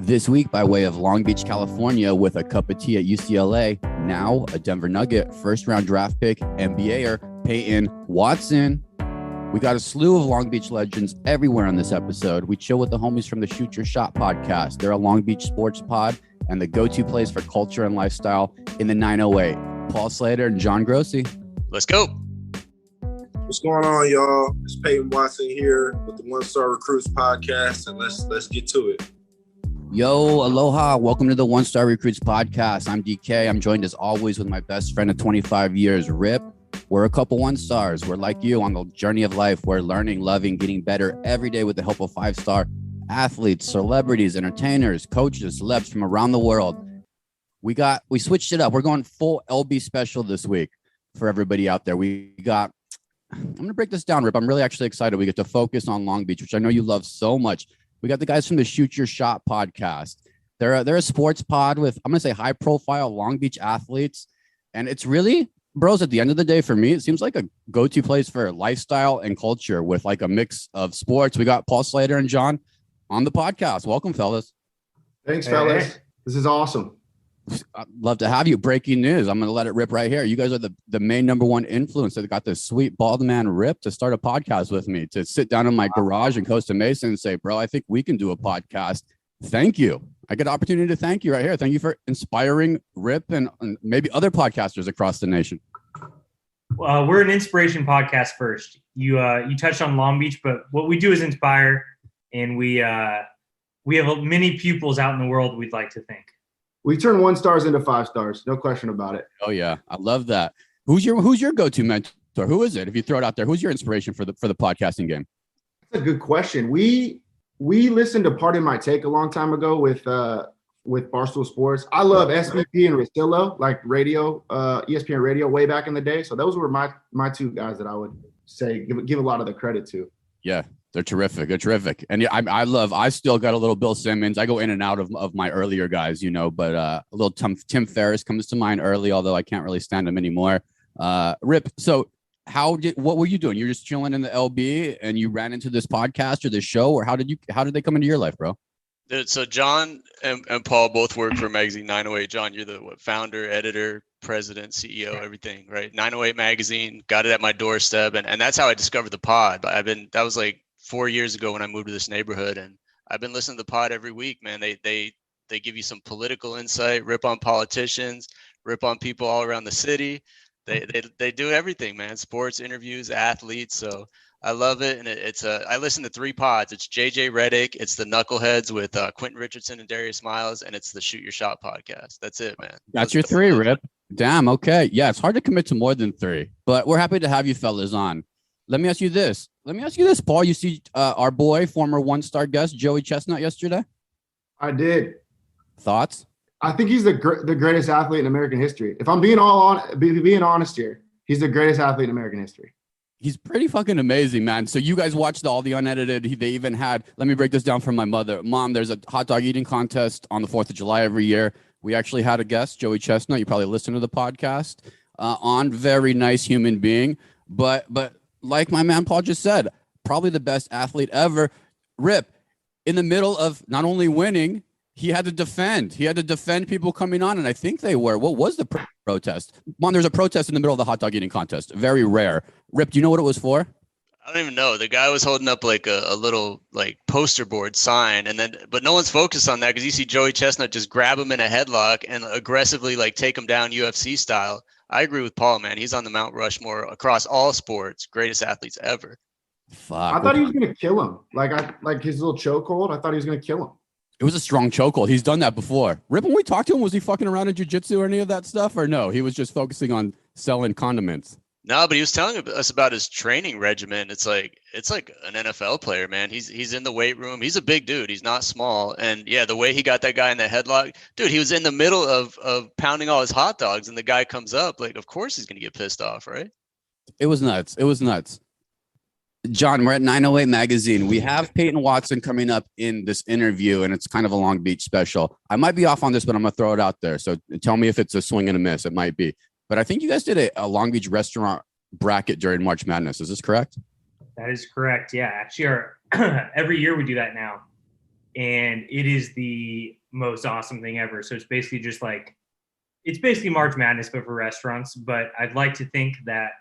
This week, by way of Long Beach, California, with a cup of tea at UCLA, now a Denver Nugget, first-round draft pick, NBAer, Peyton Watson. We got a slew of Long Beach legends everywhere on this episode. We chill with the homies from the Shoot Your Shot podcast. They're a Long Beach sports pod and the go-to place for culture and lifestyle in the 908. Paul Slater and John Grossi. Let's go. What's going on, y'all? It's Peyton Watson here with the One Star Recruits podcast, and let's get to it. Yo, aloha. Welcome to the One Star Recruits podcast. I'm DK. I'm joined as always with my best friend of 25 years, Rip. We're a couple one stars. We're like you on the journey of life. We're learning, loving, getting better every day with the help of five-star athletes, celebrities, entertainers, coaches, celebs from around the world. We switched it up. We're going full LB special this week for everybody out there. I'm going to break this down, Rip. I'm really actually excited. We get to focus on Long Beach, which I know you love so much. We got the guys from the Shoot Your Shot podcast. They're a sports pod with, I'm going to say, high-profile Long Beach athletes. And it's really, bros, at the end of the day, for me, it seems like a go-to place for lifestyle and culture with like a mix of sports. We got Paul Slater and John on the podcast. Welcome, fellas. Thanks, fellas. This is awesome. I'd love to have you. Breaking news. I'm going to let it rip right here. You guys are the main number one influence that got this sweet bald man Rip to start a podcast with me, to sit down in my garage in Costa Mesa and say, bro, I think we can do a podcast. Thank you. I get an opportunity to thank you right here. Thank you for inspiring Rip and maybe other podcasters across the nation. We're an inspiration podcast first. You touched on Long Beach, but what we do is inspire, and we have many pupils out in the world, we'd like to think. We turn 1 stars into 5 stars. No question about it. Oh yeah. I love that. Who's your go-to mentor? Who is it? If you throw it out there, who's your inspiration for the podcasting game? That's a good question. We listened to Pardon My Take a long time ago with Barstool Sports. I love SVP and Russillo, like radio, ESPN radio way back in the day. So those were my 2 guys that I would say give a lot of the credit to. Yeah. They're terrific. And I still got a little Bill Simmons. I go in and out of my earlier guys, but a little Tim Ferriss comes to mind early, although I can't really stand him anymore. Rip, so what were you doing? You're just chilling in the LB and you ran into this podcast or this show, or how did they come into your life, bro? So John and Paul both work for magazine 908. John, you're the founder, editor, president, CEO, everything, right? 908 magazine, got it at my doorstep. And that's how I discovered the pod. But that was like 4 years ago when I moved to this neighborhood, and I've been listening to the pod every week, man. They give you some political insight, rip on politicians, rip on people all around the city. They do everything, man. Sports, interviews, athletes. So I love it. And I listen to 3 pods. It's JJ Redick, it's the Knuckleheads with Quentin Richardson and Darius Miles, and it's the Shoot Your Shot podcast. That's it, man. That's your 3, Rip. Damn. Okay. Yeah. It's hard to commit to more than 3, but we're happy to have you fellas on. Let me ask you this, Paul. You see our boy, former 1-star guest, Joey Chestnut yesterday? I did. Thoughts? I think he's the greatest athlete in American history. If I'm being honest here, he's the greatest athlete in American history. He's pretty fucking amazing, man. So you guys watched all the unedited. They even had, let me break this down for my mother. Mom, there's a hot dog eating contest on the 4th of July every year. We actually had a guest, Joey Chestnut. You probably listened to the podcast on. Very nice human being. But like my man Paul just said, probably the best athlete ever. Rip, in the middle of not only winning, he had to defend. He had to defend people coming on, and I think they were. What was the protest? Mom, there's a protest in the middle of the hot dog eating contest. Very rare. Rip, do you know what it was for? I don't even know. The guy was holding up like a little like poster board sign, but no one's focused on that because you see Joey Chestnut just grab him in a headlock and aggressively like take him down UFC style. I agree with Paul, man. He's on the Mount Rushmore across all sports, greatest athletes ever. Fuck. I thought he was gonna kill him. Like his little chokehold. I thought he was gonna kill him. It was a strong chokehold. He's done that before. Rip, when we talked to him, was he fucking around in jiu-jitsu or any of that stuff, or no? He was just focusing on selling condiments. No, but he was telling us about his training regimen. It's like an NFL player, man. He's in the weight room. He's a big dude. He's not small. And yeah, the way he got that guy in the headlock, dude, he was in the middle of pounding all his hot dogs, and the guy comes up. Like, of course he's gonna get pissed off, right? It was nuts. John, we're at 908 magazine. We have Peyton Watson coming up in this interview, and it's kind of a Long Beach special. I might be off on this, but I'm gonna throw it out there. So tell me if it's a swing and a miss. It might be. But I think you guys did a Long Beach restaurant bracket during March Madness. Is this correct? That is correct. Yeah, actually, every year we do that now. and it is the most awesome thing ever. So it's basically just like, it's basically March Madness, but for restaurants. But I'd like to think that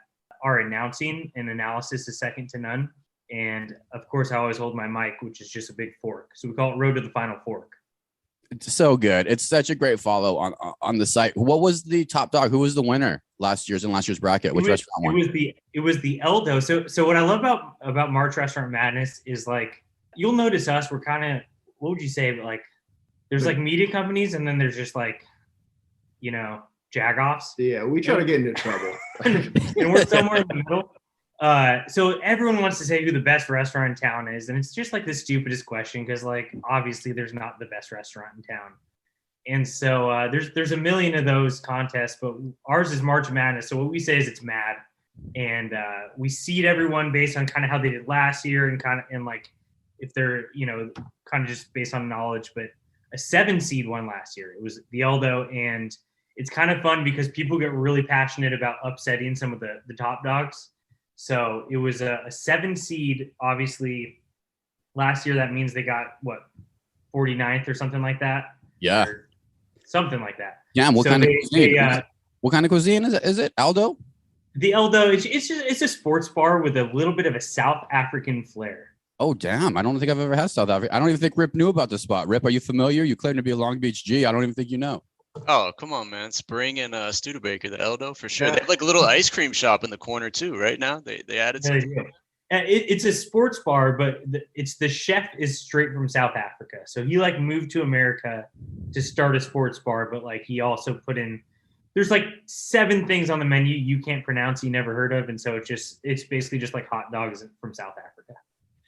our announcing and analysis is second to none. And of course, I always hold my mic, which is just a big fork. So we call it Road to the Final Fork. It's so good. It's such a great follow on the site. What was the top dog? Who was the winner last year's bracket? Which restaurant won? It was the Eldo. So what I love about March Restaurant Madness is like, you'll notice us, we're kind of, what would you say? But like, there's like media companies, and then there's just like, you know, jagoffs. Yeah, we try to get into trouble. And we're somewhere in the middle. So everyone wants to say who the best restaurant in town is, and it's just like the stupidest question, because like obviously there's not the best restaurant in town. And so there's a million of those contests, but ours is March Madness. So what we say is it's mad, and we seed everyone based on kind of how they did last year, and like if they're, you know, kind of just based on knowledge. But a 7 seed won last year. It was the Eldo, and it's kind of fun because people get really passionate about upsetting some of the top dogs. So it was a 7 seed, obviously. Last year, that means they got, what, 49th or something like that? Yeah. Or something like that. Yeah, what kind of cuisine? What kind of cuisine is it? Aldo? The Eldo, it's a sports bar with a little bit of a South African flair. Oh, damn. I don't think I've ever had South Africa. I don't even think Rip knew about the spot. Rip, are you familiar? You claim to be a Long Beach G. I don't even think you know. Oh, come on, man. Spring and Studebaker, the Eldo, for sure. Yeah. They have like a little ice cream shop in the corner too, right now. They added something. It's a sports bar, but the chef is straight from South Africa. So he like moved to America to start a sports bar, but like he also put in, there's like 7 things on the menu you can't pronounce, you never heard of. And so it's basically just like hot dogs from South Africa.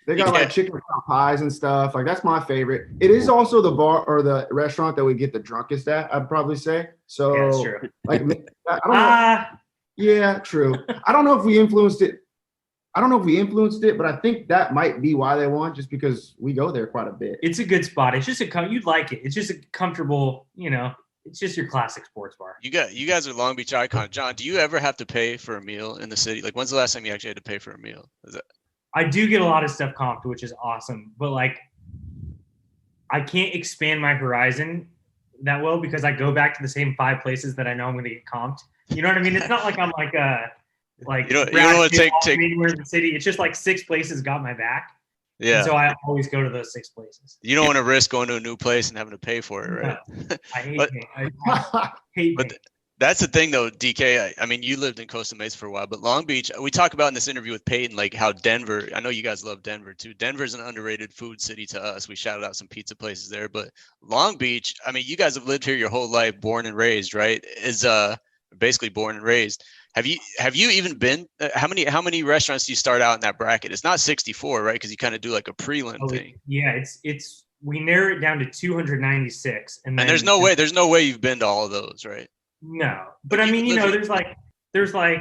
They got like chicken pot pies and stuff. Like that's my favorite. It is also the bar or the restaurant that we get the drunkest at, I'd probably say. So Yeah, that's true. like I don't know. Yeah, true. I don't know if we influenced it. But I think that might be why they won, just because we go there quite a bit. It's a good spot. It's just you'd like it. It's just a comfortable, you know, it's just your classic sports bar. You guys are Long Beach icon. John, do you ever have to pay for a meal in the city? Like, when's the last time you actually had to pay for a meal? I do get a lot of stuff comped, which is awesome. But like, I can't expand my horizon that well because I go back to the same 5 places that I know I'm going to get comped. You know what I mean? It's not like I'm like you don't want to take anywhere in the city. It's just like 6 places got my back. Yeah. And so I always go to those 6 places. You don't want to risk going to a new place and having to pay for it, right? No, I hate but that's the thing, though, DK. I mean, you lived in Costa Mesa for a while, but Long Beach, we talk about in this interview with Peyton, like how Denver, I know you guys love Denver too. Denver's an underrated food city to us. We shouted out some pizza places there, but Long Beach, I mean, you guys have lived here your whole life, born and raised, right? Is basically born and raised. Have you even been? How many restaurants do you start out in that bracket? It's not 64, right? Because you kind of do like a prelim thing. Yeah, it's we narrow it down to 296, and there's no way you've been to all of those, right? No, but I mean, you know, there's like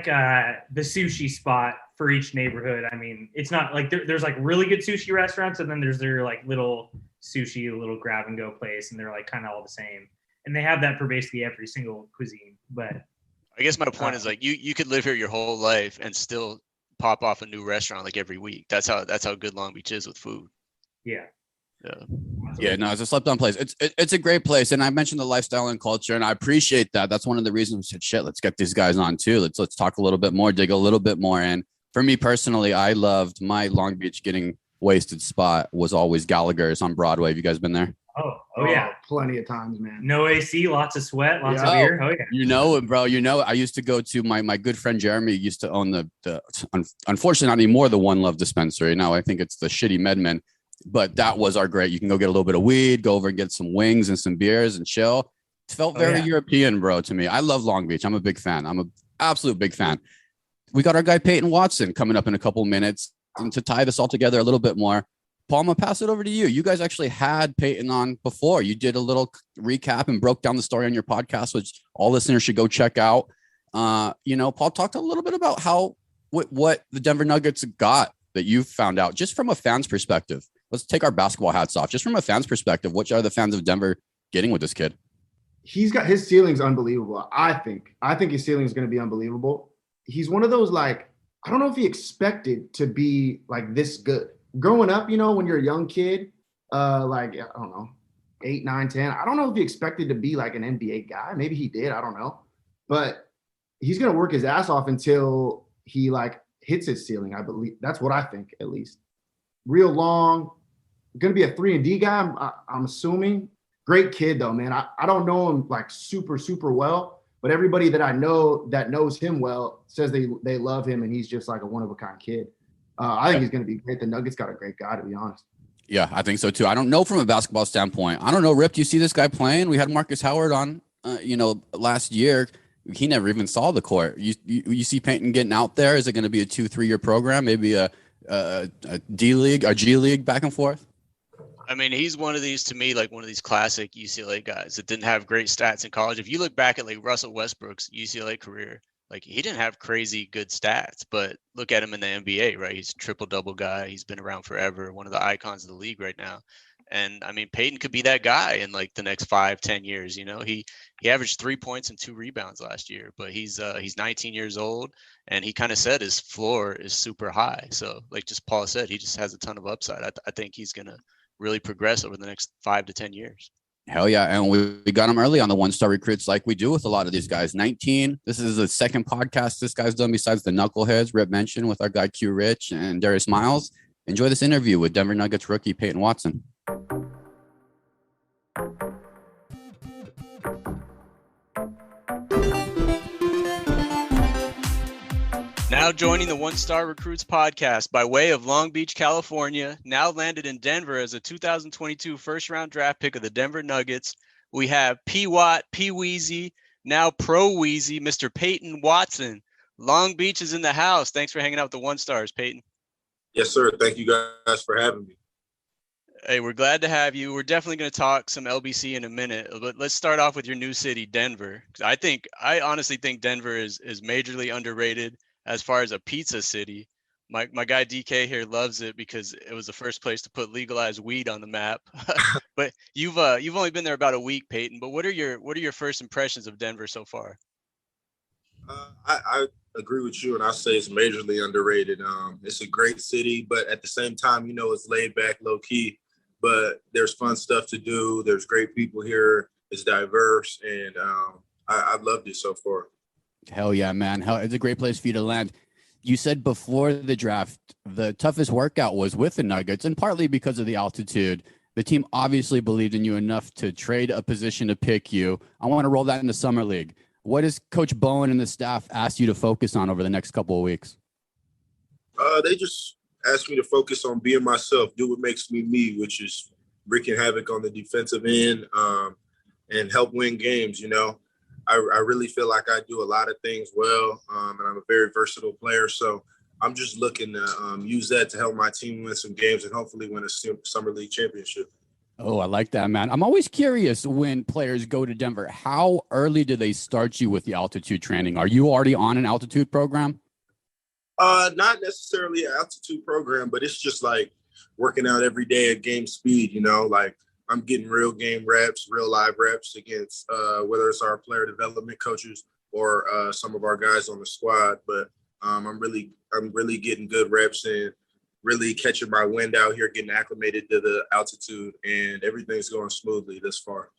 the sushi spot for each neighborhood. I mean, it's not like there's like really good sushi restaurants, and then there's their like little sushi, little grab and go place, and they're like kind of all the same. And they have that for basically every single cuisine. But I guess my point is like you could live here your whole life and still pop off a new restaurant like every week. That's how good Long Beach is with food. Yeah. Yeah, no, it's a slept on place. It's a great place, and I mentioned the lifestyle and culture, and I appreciate that. That's one of the reasons we said, shit, let's get these guys on too. Let's talk a little bit more, dig a little bit more in. For me personally, I loved my Long Beach getting wasted spot was always Gallagher's on Broadway. Have you guys been there? Oh yeah, plenty of times, man. No AC, lots of sweat, lots of beer. Oh yeah. You know it, bro. You know, I used to go to my good friend Jeremy used to own the unfortunately not anymore, the One Love dispensary. Now I think it's the shitty MedMen. But that was our great. You can go get a little bit of weed, go over and get some wings and some beers and chill. It felt very European, bro, to me. I love Long Beach. I'm a big fan. I'm an absolute big fan. We got our guy Peyton Watson coming up in a couple of minutes. And to tie this all together a little bit more, Paul, I'm going to pass it over to you. You guys actually had Peyton on before. You did a little recap and broke down the story on your podcast, which all listeners should go check out. Paul talked a little bit about what the Denver Nuggets got that you found out just from a fan's perspective. Let's take our basketball hats off. Just from a fan's perspective, what are the fans of Denver getting with this kid? He's got his ceiling's unbelievable. I think his ceiling is going to be unbelievable. He's one of those, like, I don't know if he expected to be like this good. Growing up, you know, when you're a young kid, like, I don't know, 8, 9, 10. I don't know if he expected to be like an NBA guy. Maybe he did. I don't know. But he's going to work his ass off until he like hits his ceiling, I believe. That's what I think, at least. Real long, going to be a 3-and-D guy, I'm assuming. Great kid, though, man. I don't know him like super, super well, but everybody that I know that knows him well says they love him, and he's just like a one-of-a-kind kid. I think he's going to be great. The Nuggets got a great guy, to be honest. Yeah, I think so too. I don't know from a basketball standpoint. I don't know, Rip, do you see this guy playing? We had Marcus Howard on, last year. He never even saw the court. You see Peyton getting out there? Is it going to be a 2-3 year program? Maybe a D League, a G League, back and forth? I mean, he's one of these, to me, like one of these classic UCLA guys that didn't have great stats in college. If you look back at like Russell Westbrook's UCLA career, like he didn't have crazy good stats, but look at him in the NBA, right? He's a triple-double guy. He's been around forever, one of the icons of the league right now. And I mean, Peyton could be that guy in like the next 5-10 years. You know, he averaged 3 points and 2 rebounds last year, but he's 19 years old, and he kind of said his floor is super high. So like just Paul said, he just has a ton of upside. I think he's gonna really progress over the next 5 to 10 years. Hell yeah. And we got him early on the one-star recruits like we do with a lot of these guys. 19. This is the second podcast this guy's done besides the Knuckleheads Rip mentioned with our guy Q Rich and Darius Miles. Enjoy this interview with Denver Nuggets rookie Peyton Watson. Now joining the One Star Recruits podcast by way of Long Beach, California, now landed in Denver as a 2022 first-round draft pick of the Denver Nuggets, we have P-Watt, P-Weezy, now Pro-Weezy, Mr. Peyton Watson. Long Beach is in the house. Thanks for hanging out with the One Stars, Peyton. Yes, sir. Thank you guys for having me. Hey, we're glad to have you. We're definitely going to talk some LBC in a minute, but let's start off with your new city, Denver. I honestly think Denver is majorly underrated as far as a pizza city. My guy DK here loves it because it was the first place to put legalized weed on the map. But you've only been there about a week, Peyton. But what are your first impressions of Denver so far? I agree with you, and I say it's majorly underrated. It's a great city, but at the same time, it's laid back, low key. But there's fun stuff to do. There's great people here. It's diverse, and I've loved it so far. Hell yeah, man. It's a great place for you to land. You said before the draft, the toughest workout was with the Nuggets, and partly because of the altitude. The team obviously believed in you enough to trade a position to pick you. I want to roll that into Summer League. What does Coach Bowen and the staff ask you to focus on over the next couple of weeks? They just asked me to focus on being myself, do what makes me me, which is wreaking havoc on the defensive end, and help win games. I really feel like I do a lot of things well, and I'm a very versatile player. So I'm just looking to use that to help my team win some games and hopefully win a Summer League championship. Oh, I like that, man. I'm always curious when players go to Denver, how early do they start you with the altitude training? Are you already on an altitude program? Not necessarily an altitude program, but it's just like working out every day at game speed, like I'm getting real game reps, real live reps against whether it's our player development coaches or some of our guys on the squad. But I'm really getting good reps and really catching my wind out here, getting acclimated to the altitude, and everything's going smoothly this far.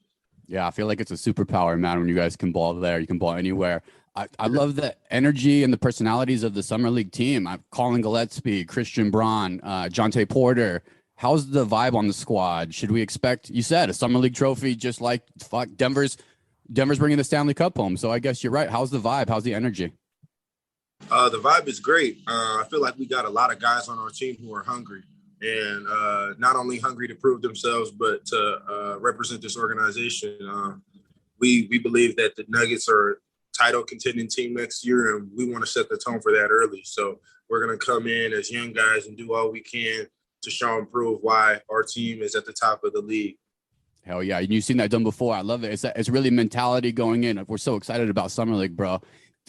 Yeah, I feel like it's a superpower, man, when you guys can ball there. You can ball anywhere. I love the energy and the personalities of the Summer League team. Colin Gillespie, Christian Braun, Jonte Porter. How's the vibe on the squad? Should we expect, you said, a Summer League trophy just like Denver's bringing the Stanley Cup home. So I guess you're right. How's the vibe? How's the energy? The vibe is great. I feel like we got a lot of guys on our team who are hungry, and not only hungry to prove themselves, but to represent this organization. We believe that the Nuggets are a title contending team next year, and we want to set the tone for that early. So we're going to come in as young guys and do all we can to show and prove why our team is at the top of the league. Hell yeah. You've seen that done before. I love it. It's really mentality going in. We're so excited about Summer League, bro.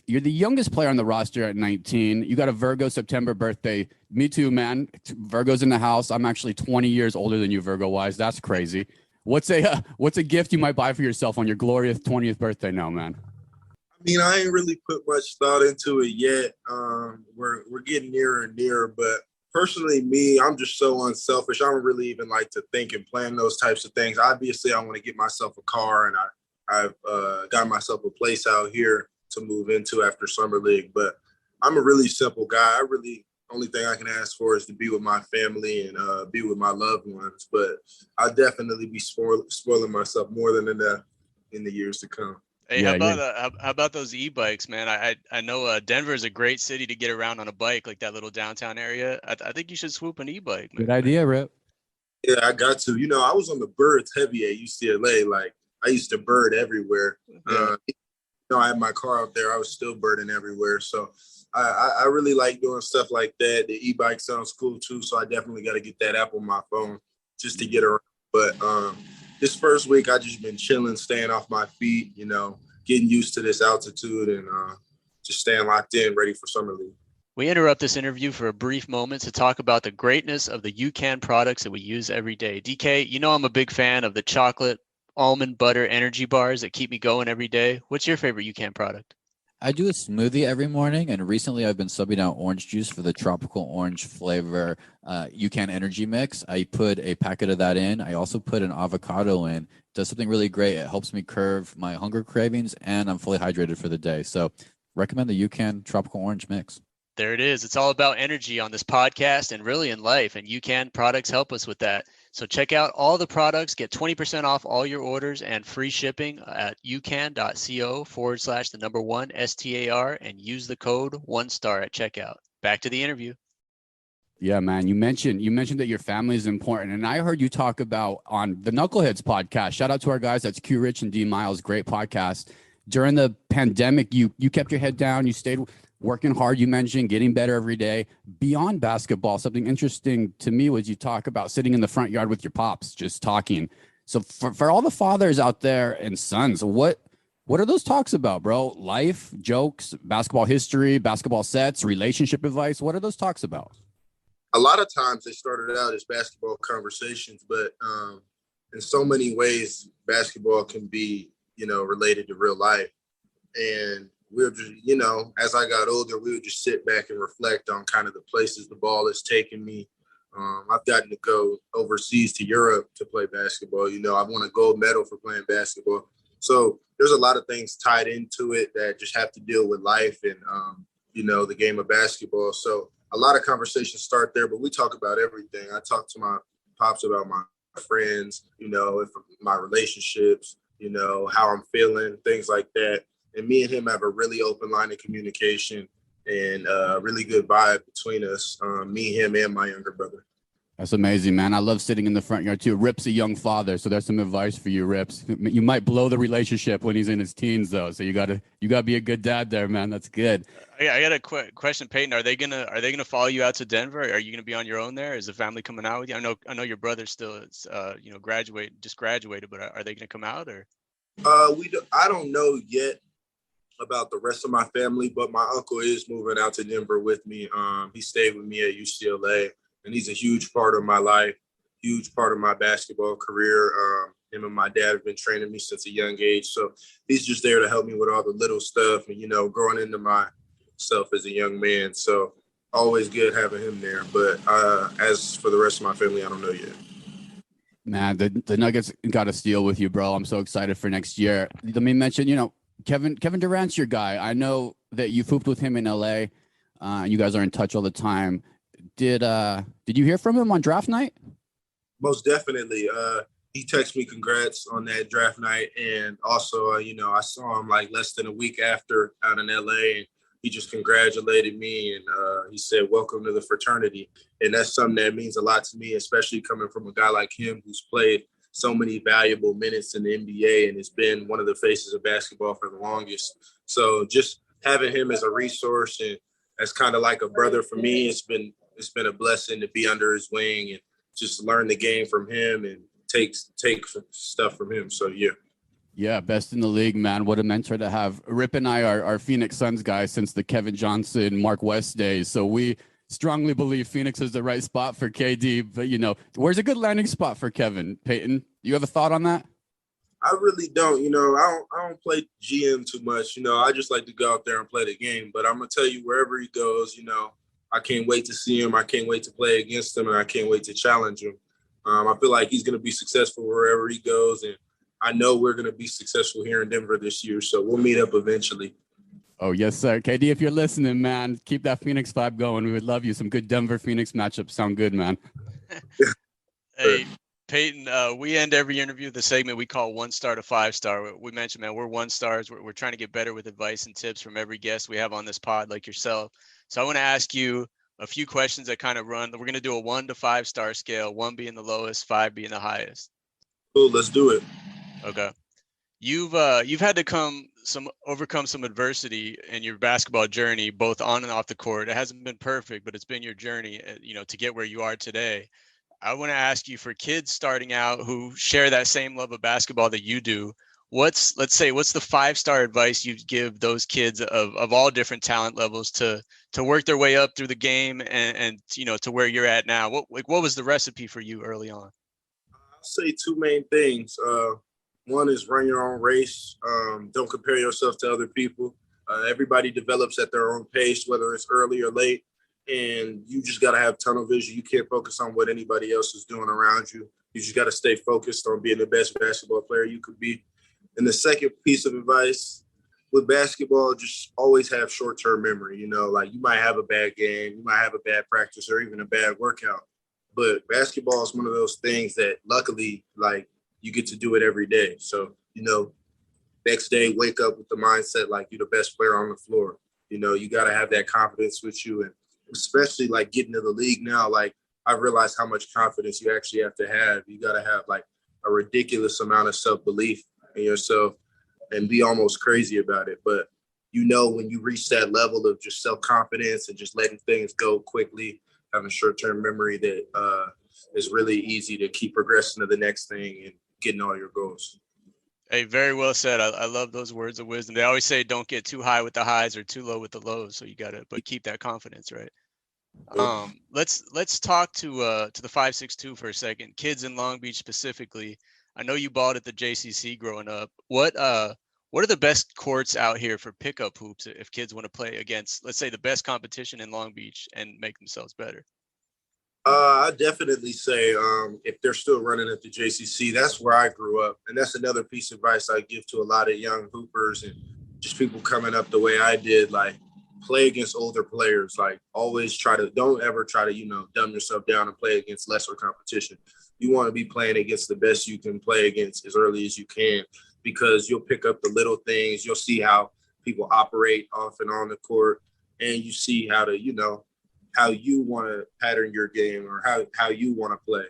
You're the youngest player on the roster at 19. You got a Virgo September birthday. Me too, man. Virgo's in the house. I'm actually 20 years older than you, Virgo-wise. That's crazy. What's a gift you might buy for yourself on your glorious 20th birthday now, man? I mean, I ain't really put much thought into it yet. We're getting nearer and nearer, but Personally, me, I'm just so unselfish. I don't really even like to think and plan those types of things. Obviously, I want to get myself a car, and I've got myself a place out here to move into after summer league. But I'm a really simple guy. Only thing I can ask for is to be with my family and be with my loved ones. But I'll definitely be spoiling myself more than enough in the years to come. Hey, how about those e-bikes, man? I know Denver is a great city to get around on a bike, like that little downtown area. I think you should swoop an e-bike, man. Good idea, Rip. Yeah, I got to. I was on the birds heavy at UCLA. Like, I used to bird everywhere. Yeah. I had my car out there. I was still birding everywhere. So I really like doing stuff like that. The e-bike sounds cool too. So I definitely got to get that app on my phone just to get around. But this first week, I just been chilling, staying off my feet, getting used to this altitude and just staying locked in, ready for summer league. We interrupt this interview for a brief moment to talk about the greatness of the UCAN products that we use every day. DK, I'm a big fan of the chocolate almond butter energy bars that keep me going every day. What's your favorite UCAN product? I do a smoothie every morning, and recently I've been subbing out orange juice for the tropical orange flavor UCAN energy mix. I put a packet of that in. I also put an avocado in. It does something really great. It helps me curb my hunger cravings, and I'm fully hydrated for the day. So recommend the UCAN tropical orange mix. There it is. It's all about energy on this podcast and really in life, and UCAN products help us with that. So check out all the products, get 20% off all your orders and free shipping at ucan.co/1STAR and use the code 1STAR at checkout. Back to the interview. Yeah, man. You mentioned that your family is important. And I heard you talk about on the Knuckleheads podcast. Shout out to our guys. That's Q Rich and D Miles. Great podcast. During the pandemic, you kept your head down. You stayed working hard. You mentioned getting better every day. Beyond basketball, something interesting to me was you talk about sitting in the front yard with your pops, just talking. So for all the fathers out there and sons, what are those talks about, bro? Life, jokes, basketball history, basketball sets, relationship advice. What are those talks about? A lot of times they started out as basketball conversations, but in so many ways, basketball can be, related to real life. And we were just, as I got older, we would just sit back and reflect on kind of the places the ball has taken me. I've gotten to go overseas to Europe to play basketball. I won a gold medal for playing basketball. So there's a lot of things tied into it that just have to deal with life and, the game of basketball. So a lot of conversations start there, but we talk about everything. I talk to my pops about my friends, if my relationships, how I'm feeling, things like that. And me and him have a really open line of communication and a really good vibe between us, me, him, and my younger brother. That's amazing, man. I love sitting in the front yard too. Rip's a young father, so there's some advice for you, Rips. You might blow the relationship when he's in his teens, though. So you gotta be a good dad there, man. That's good. I got a question, Peyton. Are they gonna follow you out to Denver? Are you gonna be on your own there? Is the family coming out with you? I know your brother still is, graduated, but are they gonna come out or? I don't know yet about the rest of my family, but my uncle is moving out to Denver with me. He stayed with me at UCLA, and he's a huge part of my life, huge part of my basketball career. Him and my dad have been training me since a young age, so he's just there to help me with all the little stuff and, growing into myself as a young man. So always good having him there. But as for the rest of my family, I don't know yet. Man, the Nuggets got to steal with you, bro. I'm so excited for next year. Let me mention, Kevin Durant's your guy. I know that you hooped with him in LA. You guys are in touch all the time. Did you hear from him on draft night? Most definitely. He texted me congrats on that draft night. And also, I saw him like less than a week after out in LA, and he just congratulated me. And he said, welcome to the fraternity. And that's something that means a lot to me, especially coming from a guy like him who's played so many valuable minutes in the NBA and has been one of the faces of basketball for the longest. So just having him as a resource and as kind of like a brother for me, it's been a blessing to be under his wing and just learn the game from him and take stuff from him. So, yeah. Yeah, best in the league, man. What a mentor to have. Rip and I are Phoenix Suns guys since the Kevin Johnson, Mark West days. So we strongly believe Phoenix is the right spot for KD. But, where's a good landing spot for Kevin? Peyton, you have a thought on that? I really don't. I don't play GM too much. I just like to go out there and play the game. But I'm going to tell you, wherever he goes, I can't wait to see him. I can't wait to play against him, and I can't wait to challenge him. I feel like he's going to be successful wherever he goes, and I know we're going to be successful here in Denver this year, so we'll meet up eventually. Oh, yes, sir. KD, if you're listening, man, keep that Phoenix vibe going. We would love you. Some good Denver-Phoenix matchups sound good, man. Hey, Peyton, we end every interview with the segment we call 1 star to 5 star. We mentioned, man, we're 1 stars. We're trying to get better with advice and tips from every guest we have on this pod, like yourself. So I want to ask you a few questions that kind of run. We're going to do a 1 to 5 star scale, 1 being the lowest, 5 being the highest. Cool, let's do it. Okay. You've had to overcome some adversity in your basketball journey, both on and off the court. It hasn't been perfect, but it's been your journey, to get where you are today. I want to ask you, for kids starting out who share that same love of basketball that you do, what's the 5-star advice you'd give those kids of all different talent levels to work their way up through the game and to where you're at now? What was the recipe for you early on? I'll say 2 main things. One is run your own race. Don't compare yourself to other people. Everybody develops at their own pace, whether it's early or late. And you just got to have tunnel vision. You can't focus on what anybody else is doing around you. You just got to stay focused on being the best basketball player you could be. And the second piece of advice with basketball, just always have short-term memory. Like you might have a bad game, you might have a bad practice or even a bad workout. But basketball is one of those things that luckily, like, you get to do it every day. So, next day, wake up with the mindset like you're the best player on the floor. You got to have that confidence with you. And especially like getting to the league now, like I realized how much confidence you actually have to have. You got to have like a ridiculous amount of self-belief in yourself and be almost crazy about it. But when you reach that level of just self-confidence and just letting things go quickly, having short-term memory, that is really easy to keep progressing to the next thing and getting all your goals. Hey, very well said. I love those words of wisdom. They always say don't get too high with the highs or too low with the lows. So you got to, but keep that confidence, right? Let's talk to the 562 for a second. Kids in Long Beach specifically. I know you balled at the JCC growing up. What are the best courts out here for pickup hoops if kids want to play against, let's say, the best competition in Long Beach and make themselves better? I definitely say if they're still running at the JCC, that's where I grew up. And that's another piece of advice I give to a lot of young hoopers and just people coming up the way I did. Like, play against older players. Like, always don't ever try to, dumb yourself down and play against lesser competition. You want to be playing against the best you can play against as early as you can, because you'll pick up the little things. You'll see how people operate off and on the court, and you see how to, how you want to pattern your game or how you want to play.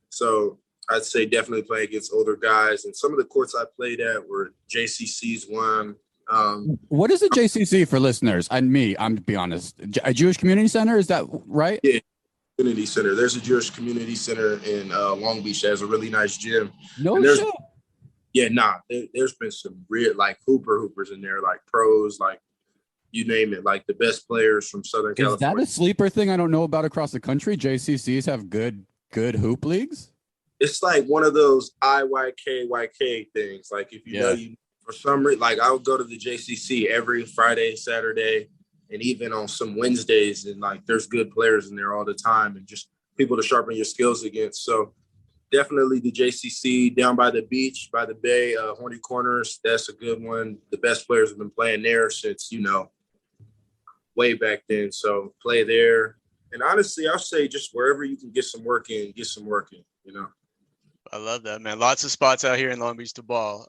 So I'd say definitely play against older guys. And some of the courts I played at were JCC's one. What is a JCC for listeners? And me, I'm to be honest, a Jewish Community Center, is that right? Yeah, community center. There's a Jewish Community Center in Long Beach that has a really nice gym. No shit. Yeah, there's been some real like hoopers in there, like pros, like you name it, like the best players from Southern California. Is that a sleeper thing I don't know about across the country? JCCs have good hoop leagues? It's like one of those IYK things. Like if you for some reason, like I would go to the JCC every Friday, Saturday, and even on some Wednesdays, and like there's good players in there all the time and just people to sharpen your skills against. So definitely the JCC down by the beach, by the bay, Horny Corners. That's a good one. The best players have been playing there since, way back then. So play there. And honestly, I'll say just wherever you can get some work in. I love that, man. Lots of spots out here in Long Beach to ball.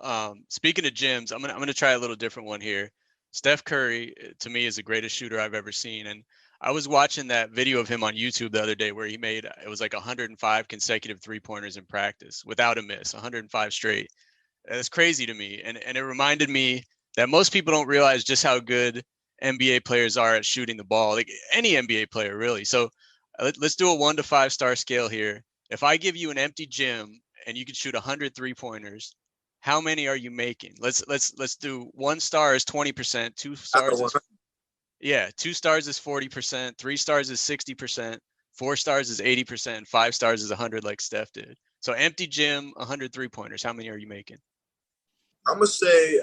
Speaking of gyms, I'm gonna try a little different one here. Steph Curry, to me, is the greatest shooter I've ever seen. And I was watching that video of him on YouTube the other day where he made, it was like 105 consecutive three-pointers in practice without a miss, 105 straight. That's crazy to me. And it reminded me that most people don't realize just how good NBA players are at shooting the ball, like any NBA player really. So let's do a 1 to 5 star scale here. If I give you an empty gym and you can shoot 100 3-pointers, how many are you making? Let's do 1 star is 20%, 2 stars is 2 stars is 40%, 3 stars is 60%, 4 stars is 80%, 5 stars is 100 like Steph did. So empty gym, 100 3-pointers. How many are you making? I'm gonna say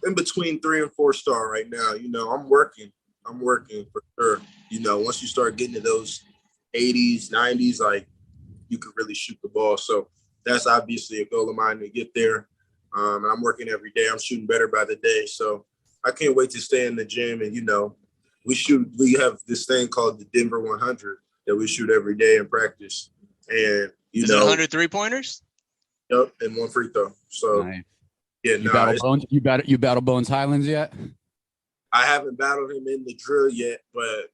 in between 3 and 4 star right now. I'm working. I'm working for sure. You know, once you start getting to those 80s, 90s, like you could really shoot the ball. So that's obviously a goal of mine to get there. And I'm working every day. I'm shooting better by the day. So I can't wait to stay in the gym. And, you know, we have this thing called the Denver 100 that we shoot every day in practice. And, Is it 100 3-pointers? Yep, and one free throw. So, nice. Yeah, you battle Bones Highlands yet? I haven't battled him in the drill yet, but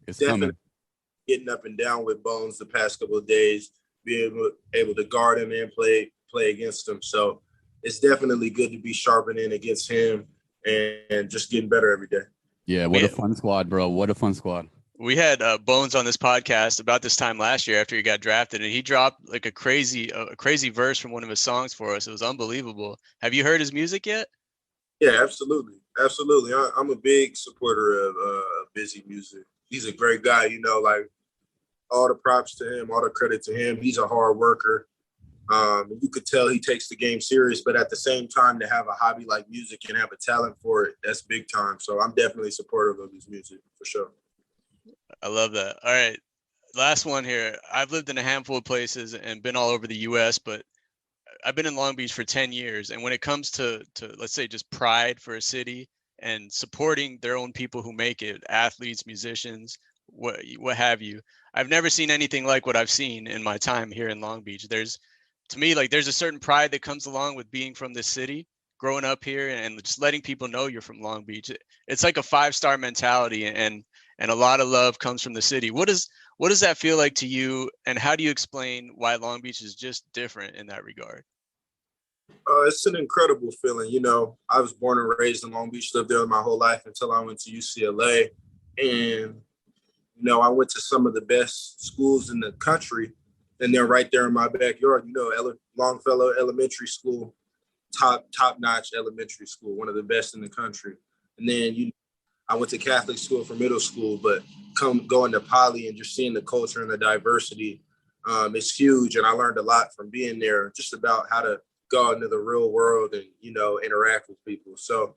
It's definitely coming. getting up and down with Bones the past couple of days, being able to guard him and play against him. So it's definitely good to be sharpening against him and just getting better every day. Yeah, what a fun squad, bro. What a fun squad. We had Bones on this podcast about this time last year after he got drafted, and he dropped like a crazy verse from one of his songs for us. It was unbelievable. Have you heard his music yet? Yeah, absolutely. Absolutely. I'm a big supporter of Busy music. He's a great guy, you know, like all the props to him, all the credit to him. He's a hard worker. You could tell he takes the game serious, but at the same time, to have a hobby like music and have a talent for it, that's big time. So I'm definitely supportive of his music for sure. I love that. All right. Last one here. I've lived in a handful of places and been all over the U.S., but I've been in Long Beach for 10 years. And when it comes to let's say just pride for a city and supporting their own people who make it, athletes, musicians, what have you, I've never seen anything like what I've seen in my time here in Long Beach. There's a certain pride that comes along with being from this city, growing up here and just letting people know you're from Long Beach. It's like a 5-star mentality and a lot of love comes from the city. What does that feel like to you, and how do you explain why Long Beach is just different in that regard? It's an incredible feeling. You know, I was born and raised in Long Beach, lived there my whole life until I went to UCLA. And, you know, I went to some of the best schools in the country, and they're right there in my backyard. You know, Longfellow Elementary School, top-notch elementary school, one of the best in the country. And then I went to Catholic school for middle school, but going to Poly and just seeing the culture and the diversity, it's huge. And I learned a lot from being there, just about how to go out into the real world and, you know, interact with people. So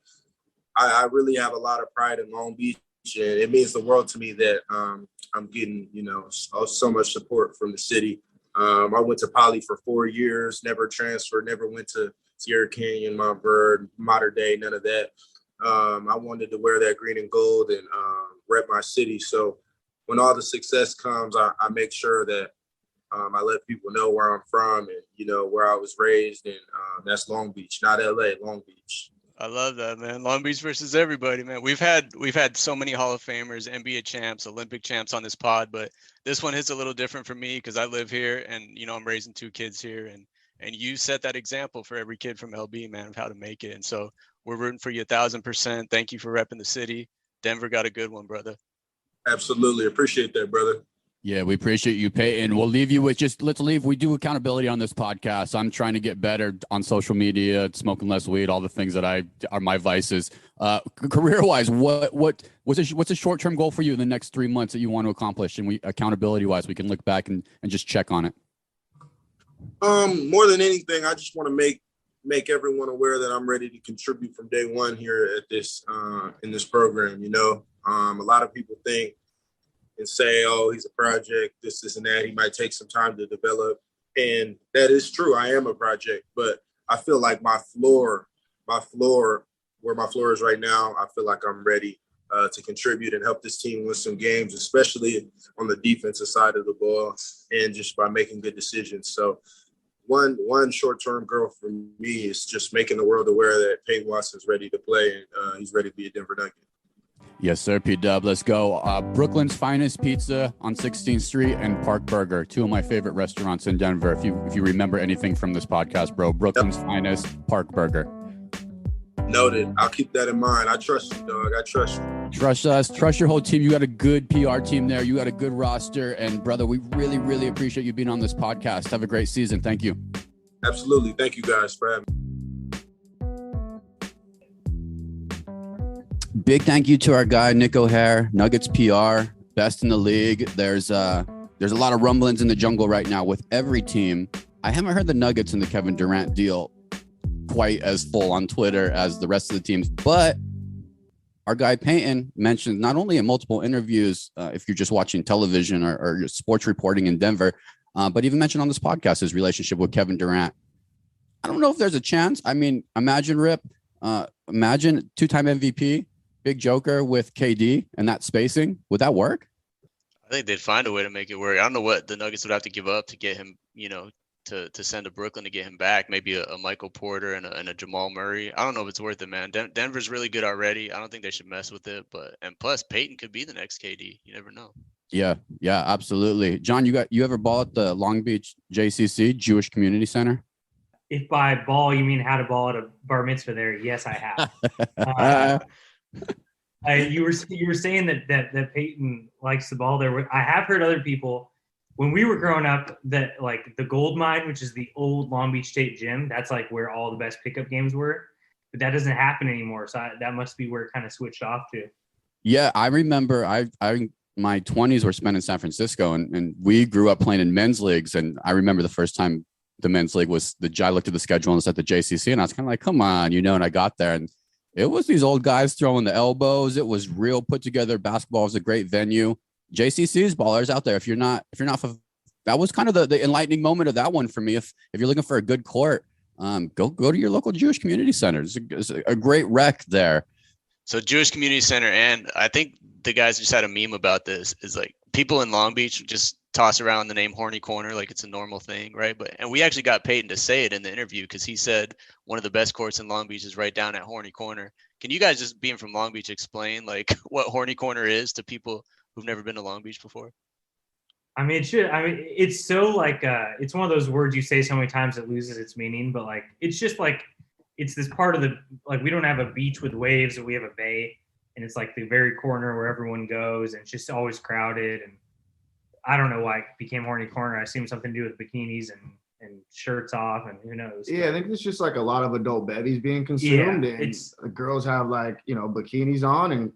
I really have a lot of pride in Long Beach, and it means the world to me that I'm getting, you know, so much support from the city. I went to Poly for 4 years, never transferred, never went to Sierra Canyon, Mount Vernon, Mater Dei, none of that. I wanted to wear that green and gold and rep my city. So when all the success comes, I make sure that I let people know where I'm from and, you know, where I was raised. And that's Long Beach, not LA, Long Beach. I love that, man. Long Beach versus everybody, man. We've had so many Hall of Famers, NBA champs, Olympic champs on this pod, but this one hits a little different for me because I live here and, you know, I'm raising 2 kids here, and you set that example for every kid from LB, man, of how to make it. And so we're rooting for you 1,000%. Thank you for repping the city. Denver got a good one, brother. Absolutely. Appreciate that, brother. Yeah, we appreciate you, Peyton. We'll leave you with we do accountability on this podcast. I'm trying to get better on social media, smoking less weed, all the things that are my vices. Career-wise, what's a short-term goal for you in the next 3 months that you want to accomplish? And accountability-wise, we can look back and just check on it. More than anything, I just want to make everyone aware that I'm ready to contribute from day one here at this in this program. You know, a lot of people think and say, oh, he's a project, this and that. He might take some time to develop. And that is true. I am a project, but I feel like my floor, where my floor is right now, I feel like I'm ready to contribute and help this team win some games, especially on the defensive side of the ball and just by making good decisions. So one short-term goal for me is just making the world aware that Peyton Watson is ready to play and he's ready to be a Denver Nugget. Yes, sir, P-Dub. Let's go. Brooklyn's Finest Pizza on 16th Street and Park Burger, 2 of my favorite restaurants in Denver. If you remember anything from this podcast, bro, Brooklyn's Finest, Park Burger. Noted. I'll keep that in mind. I trust you, dog. I trust you. Trust us. Trust your whole team. You got a good PR team there. You got a good roster. And, brother, we really, really appreciate you being on this podcast. Have a great season. Thank you. Absolutely. Thank you, guys, for having me. Big thank you to our guy, Nick O'Hare, Nuggets PR, best in the league. There's a lot of rumblings in the jungle right now with every team. I haven't heard the Nuggets and the Kevin Durant deal quite as full on Twitter as the rest of the teams, but our guy Peyton mentioned not only in multiple interviews, if you're just watching television or sports reporting in Denver, but even mentioned on this podcast his relationship with Kevin Durant. I don't know if there's a chance. I mean, imagine Rip, imagine two-time MVP, big joker with KD and that spacing. Would that work? I think they'd find a way to make it work. I don't know what the Nuggets would have to give up to get him, to send to Brooklyn to get him back. Maybe a Michael Porter and a Jamal Murray. I don't know if it's worth it, man. Denver's really good already. I don't think they should mess with it. And plus, Peyton could be the next KD. You never know. Yeah, absolutely. John, you ever ball at the Long Beach JCC, Jewish Community Center? If by ball you mean how to ball at a bar mitzvah there, yes, I have. You were saying that Peyton likes the ball there. I have heard other people, when we were growing up, that like the Gold Mine, which is the old Long Beach State gym, that's like where all the best pickup games were. But that doesn't happen anymore. So that must be where it kind of switched off to. Yeah, I remember my 20s were spent in San Francisco, and we grew up playing in men's leagues. And I remember the first time the men's league was I looked at the schedule and it's at the JCC, and I was kind of like, come on, and I got there and it was these old guys throwing the elbows. It was real put together. Basketball was a great venue. JCC's ballers out there. If you're not, that was kind of the enlightening moment of that one for me. If you're looking for a good court, go to your local Jewish community center. It's a great rec there. So Jewish Community Center, and I think the guys just had a meme about this, is like people in Long Beach just toss around the name Horny Corner like it's a normal thing, right? And we actually got Peyton to say it in the interview because he said one of the best courts in Long Beach is right down at Horny Corner. Can you guys, just being from Long Beach, explain like what Horny Corner is to people who've never been to Long Beach before? It's so like it's one of those words you say so many times it loses its meaning, but like it's just like it's this part of the, like, we don't have a beach with waves, we have a bay, and it's like the very corner where everyone goes, and it's just always crowded. And I don't know why it became Horny Corner. I assume something to do with bikinis and shirts off, and who knows. Yeah, I think it's just like a lot of adult bevies being consumed, yeah, and the girls have like, bikinis on, and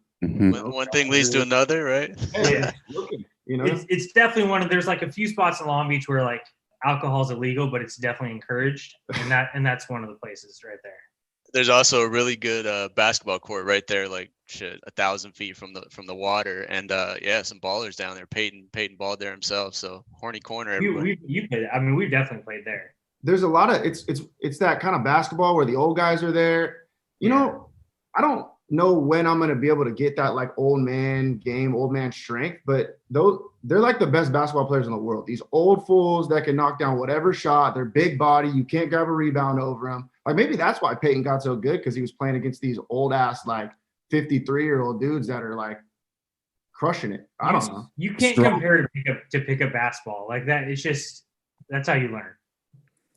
one thing leads to another, right? Yeah. It's definitely there's like a few spots in Long Beach where like alcohol is illegal, but it's definitely encouraged, and that's one of the places right there. There's also a really good basketball court right there, like 1,000 feet from the water, and some ballers down there. Peyton balled there himself, so Horny Corner. You played. I mean, we've definitely played there. There's a lot of it's that kind of basketball where the old guys are there. I don't know when I'm going to be able to get that like old man strength, but they're like the best basketball players in the world. These old fools that can knock down whatever shot. They're big body. You can't grab a rebound over them. Like maybe that's why Peyton got so good, because he was playing against these old ass like 53-year-old dudes that are like crushing it. I don't know. You can't compare to pick up basketball like that. It's just, that's how you learn.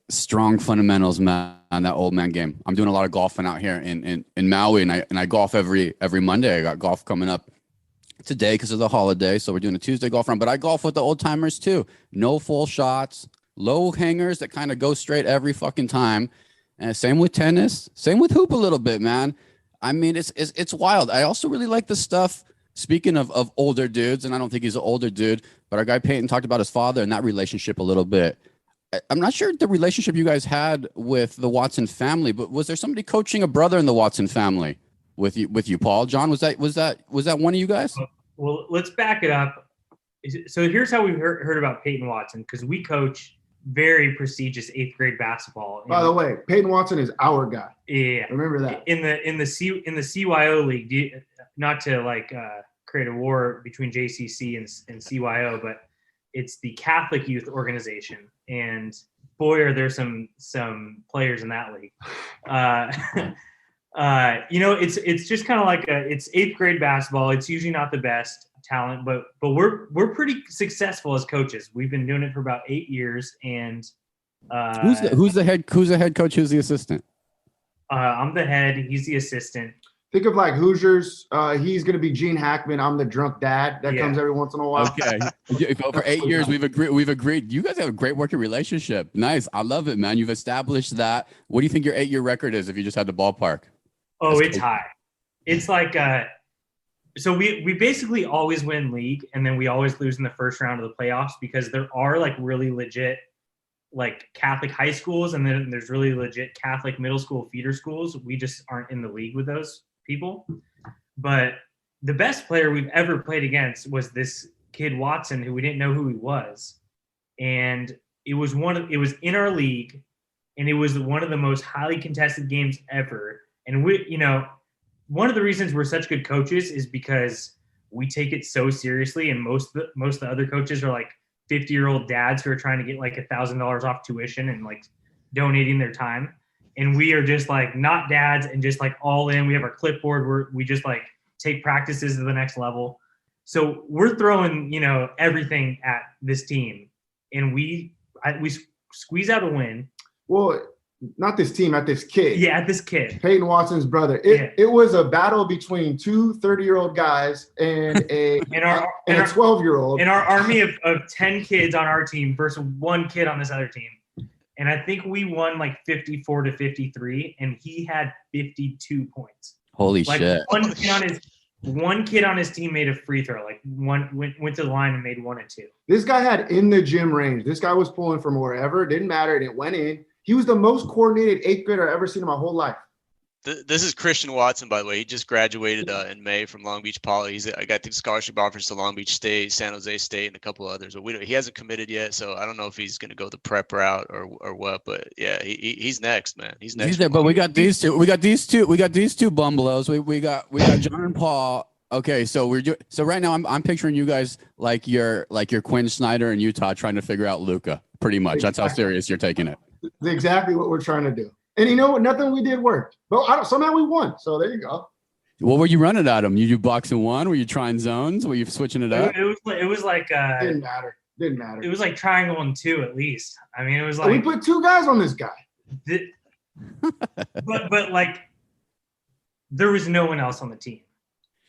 Strong fundamentals, man, on that old man game. I'm doing a lot of golfing out here in Maui, and I golf every Monday. I got golf coming up today because of the holiday, so we're doing a Tuesday golf run. But I golf with the old timers too. No full shots, low hangers that kind of go straight every fucking time. And same with tennis, same with hoop a little bit, man. I mean, it's wild. I also really like the stuff. Speaking of older dudes, and I don't think he's an older dude, but our guy Peyton talked about his father and that relationship a little bit. I'm not sure the relationship you guys had with the Watson family, but was there somebody coaching a brother in the Watson family with you, Paul? John, was that one of you guys? Well, let's back it up. So here's how we heard about Peyton Watson, because we coach very prestigious 8th grade basketball. By the way, Peyton Watson is our guy. Yeah, remember that. In the CYO league, not to like create a war between JCC and CYO, but it's the Catholic Youth Organization, and boy, are there some players in that league. It's just kind of like it's 8th grade basketball. It's usually not the best talent, but we're pretty successful as coaches. We've been doing it for about 8 years, and who's the head coach? Who's the assistant? I'm the head. He's the assistant. Think of like Hoosiers. He's going to be Gene Hackman. I'm the drunk dad that comes every once in a while. Okay. For 8 years, we've agreed. You guys have a great working relationship. Nice. I love it, man. You've established that. What do you think your 8-year record is if you just had the ballpark? Oh, it's high. It's like so we basically always win league, and then we always lose in the first round of the playoffs, because there are like really legit like Catholic high schools, and then there's really legit Catholic middle school feeder schools. We just aren't in the league with those people. But the best player we've ever played against was this kid Watson, who we didn't know who he was. And it was in our league, and it was one of the most highly contested games ever. And one of the reasons we're such good coaches is because we take it so seriously, and most of the other coaches are like 50-year-old dads who are trying to get like $1,000 off tuition and like donating their time. And we are just like not dads and just like all in. We have our clipboard where we just like take practices to the next level. So we're throwing, everything at this team, and we squeeze out a win. Well, not this team, at this kid. Yeah, at this kid. Peyton Watson's brother. It was a battle between two 30-year-old guys and a 12-year-old. In our army of 10 kids on our team versus one kid on this other team. And I think we won like 54-53, and he had 52 points. Holy shit. One kid on his team made a free throw, like one went to the line and made 1 and 2. This guy had in the gym range. This guy was pulling from wherever. It didn't matter. It went in. He was the most coordinated 8th grader I've ever seen in my whole life. This is Christian Watson, by the way. He just graduated in May from Long Beach Poly. I got the scholarship offers to Long Beach State, San Jose State, and a couple others. But he hasn't committed yet, so I don't know if he's going to go the prep route or what. But yeah, he's next, man. He's next. He's there, but we got these two. We got these two bumbalos. We got John and Paul. Okay, so right now I'm picturing you guys like you're Quinn Snyder in Utah trying to figure out Luka. Pretty much. That's how serious you're taking it. That's exactly what we're trying to do. And you know what? Nothing we did worked. But somehow we won. So there you go. What were you running at him? You do box and one? Were you trying zones? Were you switching it up? It was like didn't matter. It was like triangle and 2 at least. I mean, it was like we put 2 guys on this guy. but like there was no one else on the team.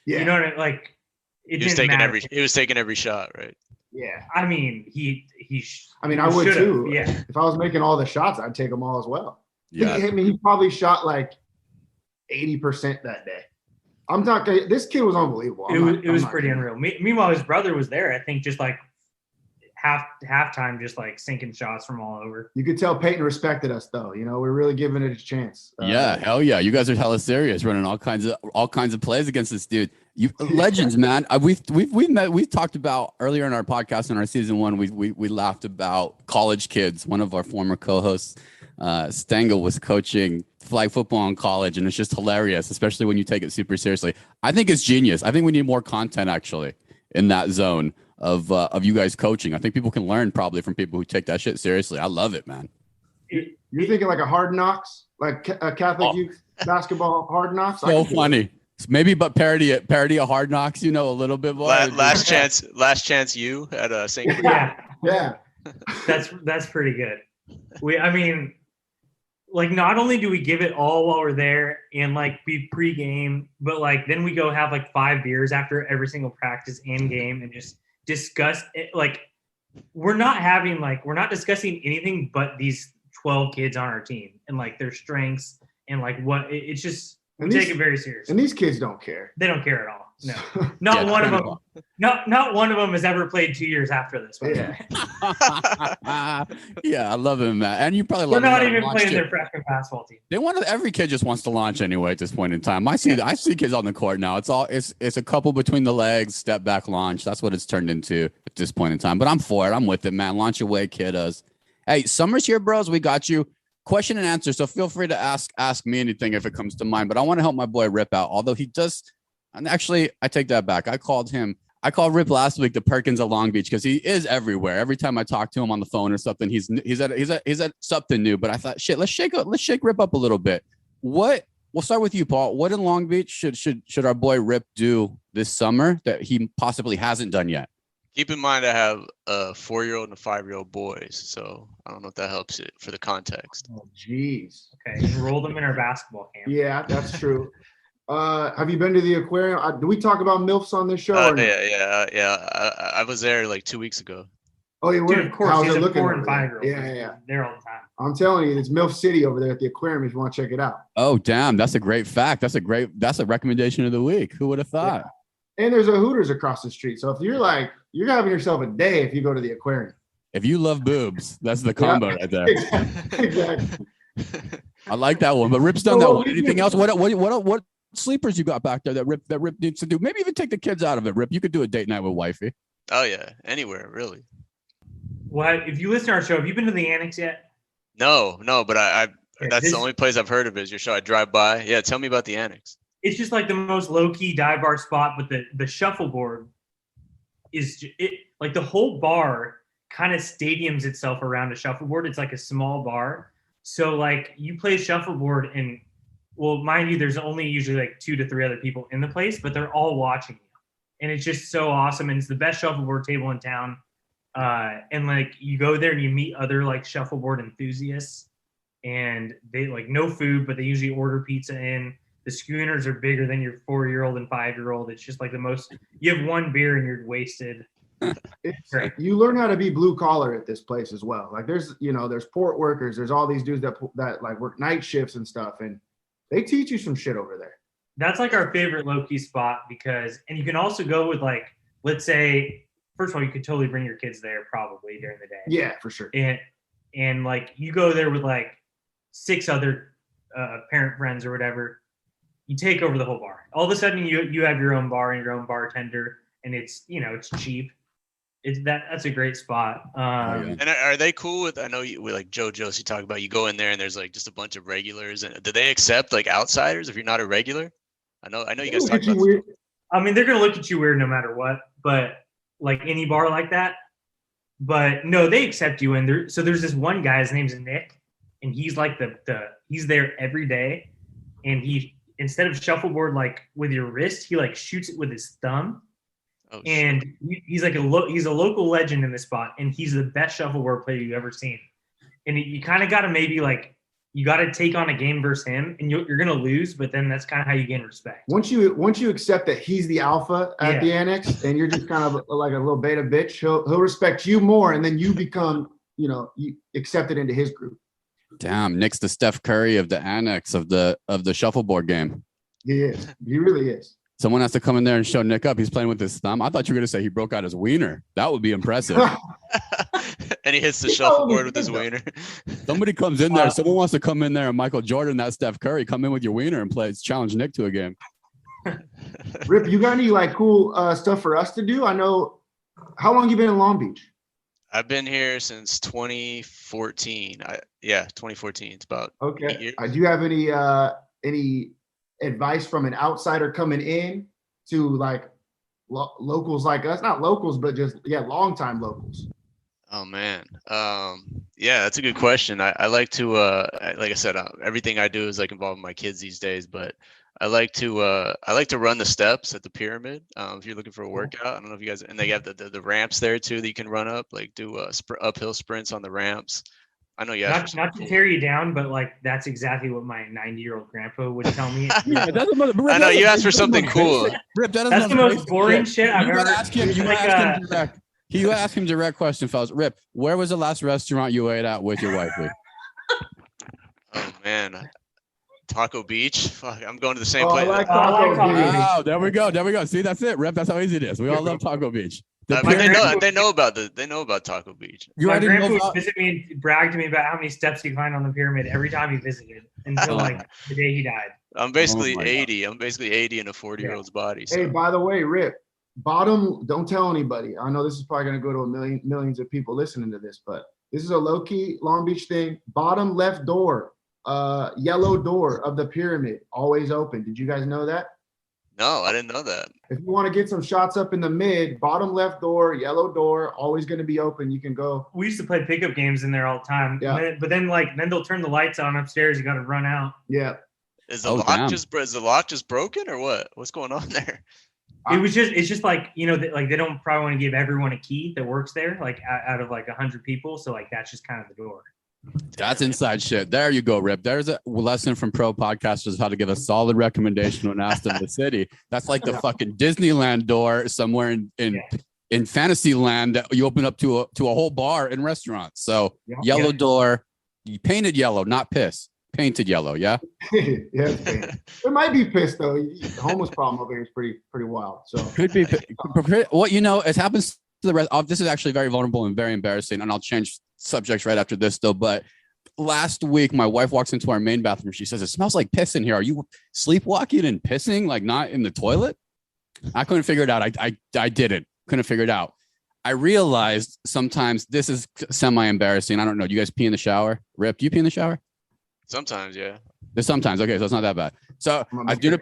Yeah. You know what I mean? Like He was taking every shot, right? Yeah. I mean, I would too. Yeah. If I was making all the shots, I'd take them all as well. Yeah. He probably shot like 80% that day. I'm talking. This kid was unbelievable. It was pretty unreal. Meanwhile, his brother was there. I think just like halftime, just like sinking shots from all over. You could tell Peyton respected us, though. We're really giving it a chance. Yeah, hell yeah! You guys are hella serious, running all kinds of plays against this dude. You legends, man. We've talked about earlier in our podcast in our season 1. We laughed about college kids. One of our former co-hosts, Stengel, was coaching flag football in college, and it's just hilarious, especially when you take it super seriously. I think it's genius. I think we need more content actually in that zone of you guys coaching. I think people can learn probably from people who take that shit seriously. I love it, man. You're thinking like a Hard Knocks, like a Catholic youth basketball Hard Knocks. So funny. Maybe, but parody of Hard Knocks, a little bit more. Last chance you at St. Yeah. That's pretty good. Like not only do we give it all while we're there and like be pregame, but like then we go have like 5 beers after every single practice and game and just discuss it. Like we're not discussing anything but these 12 kids on our team and like their strengths and like it's just we take it very seriously. And these kids don't care. They don't care at all. No, not one of them. Not one of them has ever played 2 years after this one. Yeah, yeah, I love him, man. And you probably they're love not even playing their freshman basketball team. Every kid just wants to launch anyway at this point in time. I see kids on the court now. It's a couple between the legs, step back, launch. That's what it's turned into at this point in time. But I'm for it. I'm with it, man. Launch away, kiddos. Hey, summer's here, bros. We got you. Question and answer. So feel free to ask me anything if it comes to mind. But I want to help my boy Rip out. Although he does, and actually I take that back. I called Rip last week the Perkins of Long Beach because he is everywhere. Every time I talk to him on the phone or something, he's at something new. But I thought, shit, let's shake Rip up a little bit. We'll start with you, Paul. What in Long Beach should our boy Rip do this summer that he possibly hasn't done yet? Keep in mind, I have a 4-year-old and a 5-year-old boys, so I don't know if that helps it for the context. Oh, jeez. Okay, enroll them in our basketball camp. Yeah, that's true. Have you been to the aquarium? Do we talk about MILFs on this show? Yeah. I was there like 2 weeks ago. Oh, yeah. Dude, of course. How's He's it a looking? 4 and 5-year-old. Yeah. There all the time. I'm telling you, it's MILF City over there at the aquarium if you want to check it out. Oh, damn. That's a great fact. That's a recommendation of the week. Who would have thought? Yeah. And there's a Hooters across the street. So if you're having yourself a day if you go to the aquarium. If you love boobs, that's the combo right there. Exactly. I like that one. But Rip's done that one. Anything else? What sleepers you got back there that Rip needs to do? Maybe even take the kids out of it, Rip. You could do a date night with wifey. Oh yeah, anywhere really. What if you listen to our show? Have you been to the Annex yet? No, but that's the only place I've heard of is your show. I drive by. Yeah, tell me about the Annex. It's just like the most low-key dive bar spot, but the shuffleboard is like the whole bar kind of stadiums itself around a shuffleboard. It's like a small bar. So like you play shuffleboard and, well, mind you, there's only usually like 2 to 3 other people in the place, but they're all watching you. And it's just so awesome. And it's the best shuffleboard table in town. And like you go there and you meet other like shuffleboard enthusiasts, and they like no food, but they usually order pizza in. The schooners are bigger than your 4-year-old and 5-year-old. It's just like the most, you have one beer and you're wasted. You learn how to be blue collar at this place as well. Like there's port workers, there's all these dudes that like work night shifts and stuff, and they teach you some shit over there. That's like our favorite low-key spot and you can also go with like, let's say, first of all, you could totally bring your kids there probably during the day. Yeah, for sure. And like you go there with like 6 other parent friends or whatever, you take over the whole bar. All of a sudden you have your own bar and your own bartender, and it's cheap. That's a great spot. And are they cool with? I know with like Joe Josie talk about you go in there and there's like just a bunch of regulars, and do they accept like outsiders if you're not a regular? I know you guys talk about weird. I mean, they're gonna look at you weird no matter what, but like any bar like that. But no, they accept you in there. So there's this one guy, his name's Nick, and he's like he's there every day, and he, instead of shuffleboard like with your wrist, he like shoots it with his thumb. Oh, and he's like he's a local legend in this spot, and he's the best shuffleboard player you've ever seen. And you kind of got to maybe like, you got to take on a game versus him, and you're going to lose, but then that's kind of how you gain respect. Once you accept that he's the alpha at the Annex, and you're just kind of like a little beta bitch, he'll respect you more, and then you become, you accepted into his group. Damn, Nick's the Steph Curry of the Annex of the shuffleboard game. He is. He really is. Someone has to come in there and show Nick up. He's playing with his thumb. I thought you were going to say he broke out his wiener. That would be impressive. And he hits the shuffleboard with his wiener. Somebody comes in there. Someone wants to come in there and Michael Jordan, that Steph Curry, come in with your wiener and challenge Nick to a game. Rip, you got any like cool stuff for us to do? I know. How long you been in Long Beach? I've been here since 2014. 2014. It's about 8 years. Do you have any advice from an outsider coming in to like locals like us? Not locals, but just longtime locals. Oh man, that's a good question. I like to, like I said, everything I do is like involving my kids these days. But I like to run the steps at the pyramid. If you're looking for a workout, I don't know if you guys, and they have the ramps there too that you can run up, like do uphill sprints on the ramps. I know you have not to tear you down, but like that's exactly what my 90-year-old grandpa would tell me. I know you asked for something cool. Rip, that's the most boring shit I've ever. You ask him direct question, fellas. Rip, where was the last restaurant you ate at with your wife? Oh man, Taco Beach. Fuck, I'm going to the same place. I like Taco Beach. Wow, there we go. See, that's it, Rip. That's how easy it is. We all love Taco Beach. They know about Taco Beach. My grandpa would visit me and brag to me about how many steps he climbed on the pyramid every time he visited until like the day he died. I'm basically 80. I'm basically 80 in a 40-year-old's body. So. Hey, by the way, Rip, don't tell anybody. I know this is probably going to go to millions of people listening to this, but this is a low-key Long Beach thing. Bottom left door, yellow door of the pyramid, always open. Did you guys know that? No, I didn't know that. If you want to get some shots up in the mid, bottom left door, yellow door, always going to be open. You can go. We used to play pickup games in there all the time. Yeah. But then they'll turn the lights on upstairs. You got to run out. Yeah. Is the lock just broken or what? What's going on there? It's just like, they don't probably want to give everyone a key that works there, like out of like 100 people. So like, that's just kind of the door. That's inside shit. There you go, Rip. There's a lesson from pro podcasters how to give a solid recommendation when asked in the city. That's like the fucking Disneyland door somewhere in Fantasyland that you open up to a whole bar and restaurant. So yellow door, you painted yellow, not piss. Painted yellow, yeah. Yeah, it might be piss though. The homeless problem over here is pretty wild. So could be. Well, it happens to the rest. This is actually very vulnerable and very embarrassing. And I'll change subjects right after this though. But last week, my wife walks into our main bathroom. She says, "It smells like piss in here. Are you sleepwalking and pissing, like not in the toilet?" I couldn't figure it out. I couldn't figure it out. I realized sometimes this is semi-embarrassing. I don't know. Do you guys pee in the shower? Rip, do you pee in the shower? Sometimes, yeah. Sometimes. Okay, so it's not that bad. So I was doing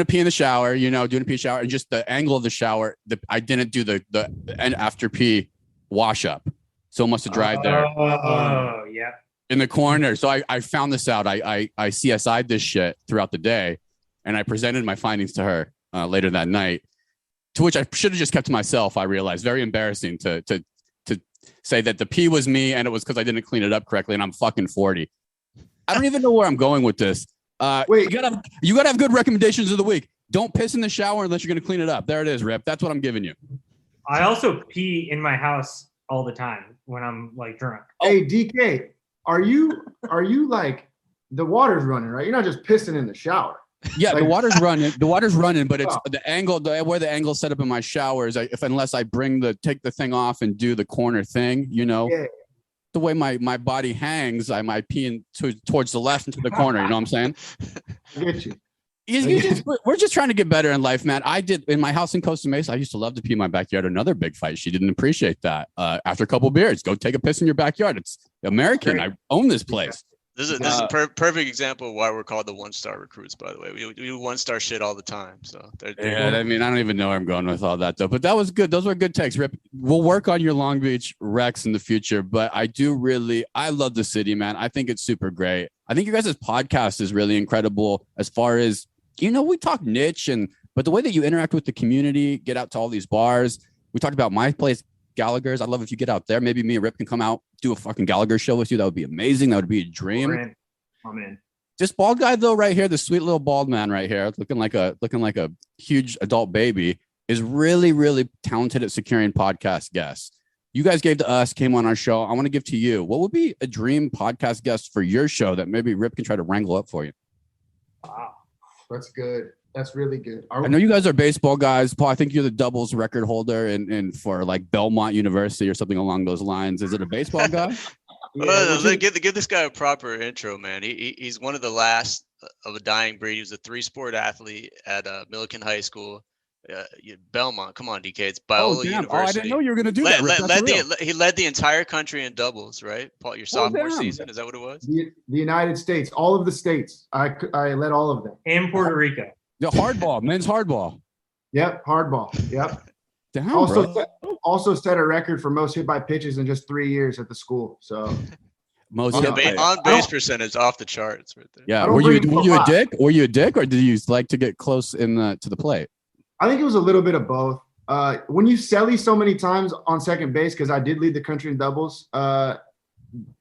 a pee in the shower, and just the angle of the shower, I didn't do the and after pee wash up. So it must have dried there. Oh, yeah. In the corner. So I found this out. I CSI'd this shit throughout the day, and I presented my findings to her later that night, to which I should have just kept to myself. I realized very embarrassing to say that the pee was me and it was because I didn't clean it up correctly, and I'm fucking 40. I don't even know where I'm going with this. Wait, you gotta have good recommendations of the week. Don't piss in the shower unless you're gonna clean it up. There it is, Rip. That's what I'm giving you. I also pee in my house all the time when I'm like drunk. Hey, DK, are you like, the water's running, right? You're not just pissing in the shower. Yeah, like, the water's running, but it's the angle, where the angle's set up in my showers. Unless I take the thing off and do the corner thing, yeah. The way my body hangs, I might pee towards the left into the corner. You know what I'm saying? I get you. We're just trying to get better in life, man. I did in my house in Costa Mesa. I used to love to pee in my backyard. Another big fight. She didn't appreciate that. After a couple of beers, go take a piss in your backyard. It's American. I own this place. This is a perfect example of why we're called the one-star recruits, by the way. We do one-star shit all the time. So yeah, I mean, I don't even know where I'm going with all that, though. But that was good. Those were good takes, Rip. We'll work on your Long Beach Rex in the future. But I love the city, man. I think it's super great. I think you guys' podcast is really incredible as far as, we talk niche, but the way that you interact with the community, get out to all these bars. We talked about my place, Gallagher's. I'd love if you get out there. Maybe me and Rip can come out, do a fucking Gallagher show with you. That would be amazing. That would be a dream. I'm in. This bald guy though, right here, the sweet little bald man right here, looking like a huge adult baby, is really, really talented at securing podcast guests. You guys gave to us, came on our show. I want to give to you. What would be a dream podcast guest for your show that maybe Rip can try to wrangle up for you? Wow, that's good. That's really good. I know you guys are baseball guys. Paul, I think you're the doubles record holder and for like Belmont University or something along those lines. Is it a baseball guy? Give this guy a proper intro, man. He's one of the last of a dying breed. He was a 3-sport athlete at Millikan High School. Belmont, come on, DK. It's Biola University. Oh, I didn't know you were going to do that. He led the entire country in doubles, right? Paul, your sophomore season, is that what it was? The United States, all of the states. I led all of them. And Puerto Rico. The hardball, men's hardball. Yep, hardball. Yep. Damn, also set a record for most hit by pitches in just 3 years at the school. So most on base percentage off the charts right there. Yeah. Were you a dick? Were you a dick, or did you like to get close to the plate? I think it was a little bit of both. When you selly so many times on second base, because I did lead the country in doubles,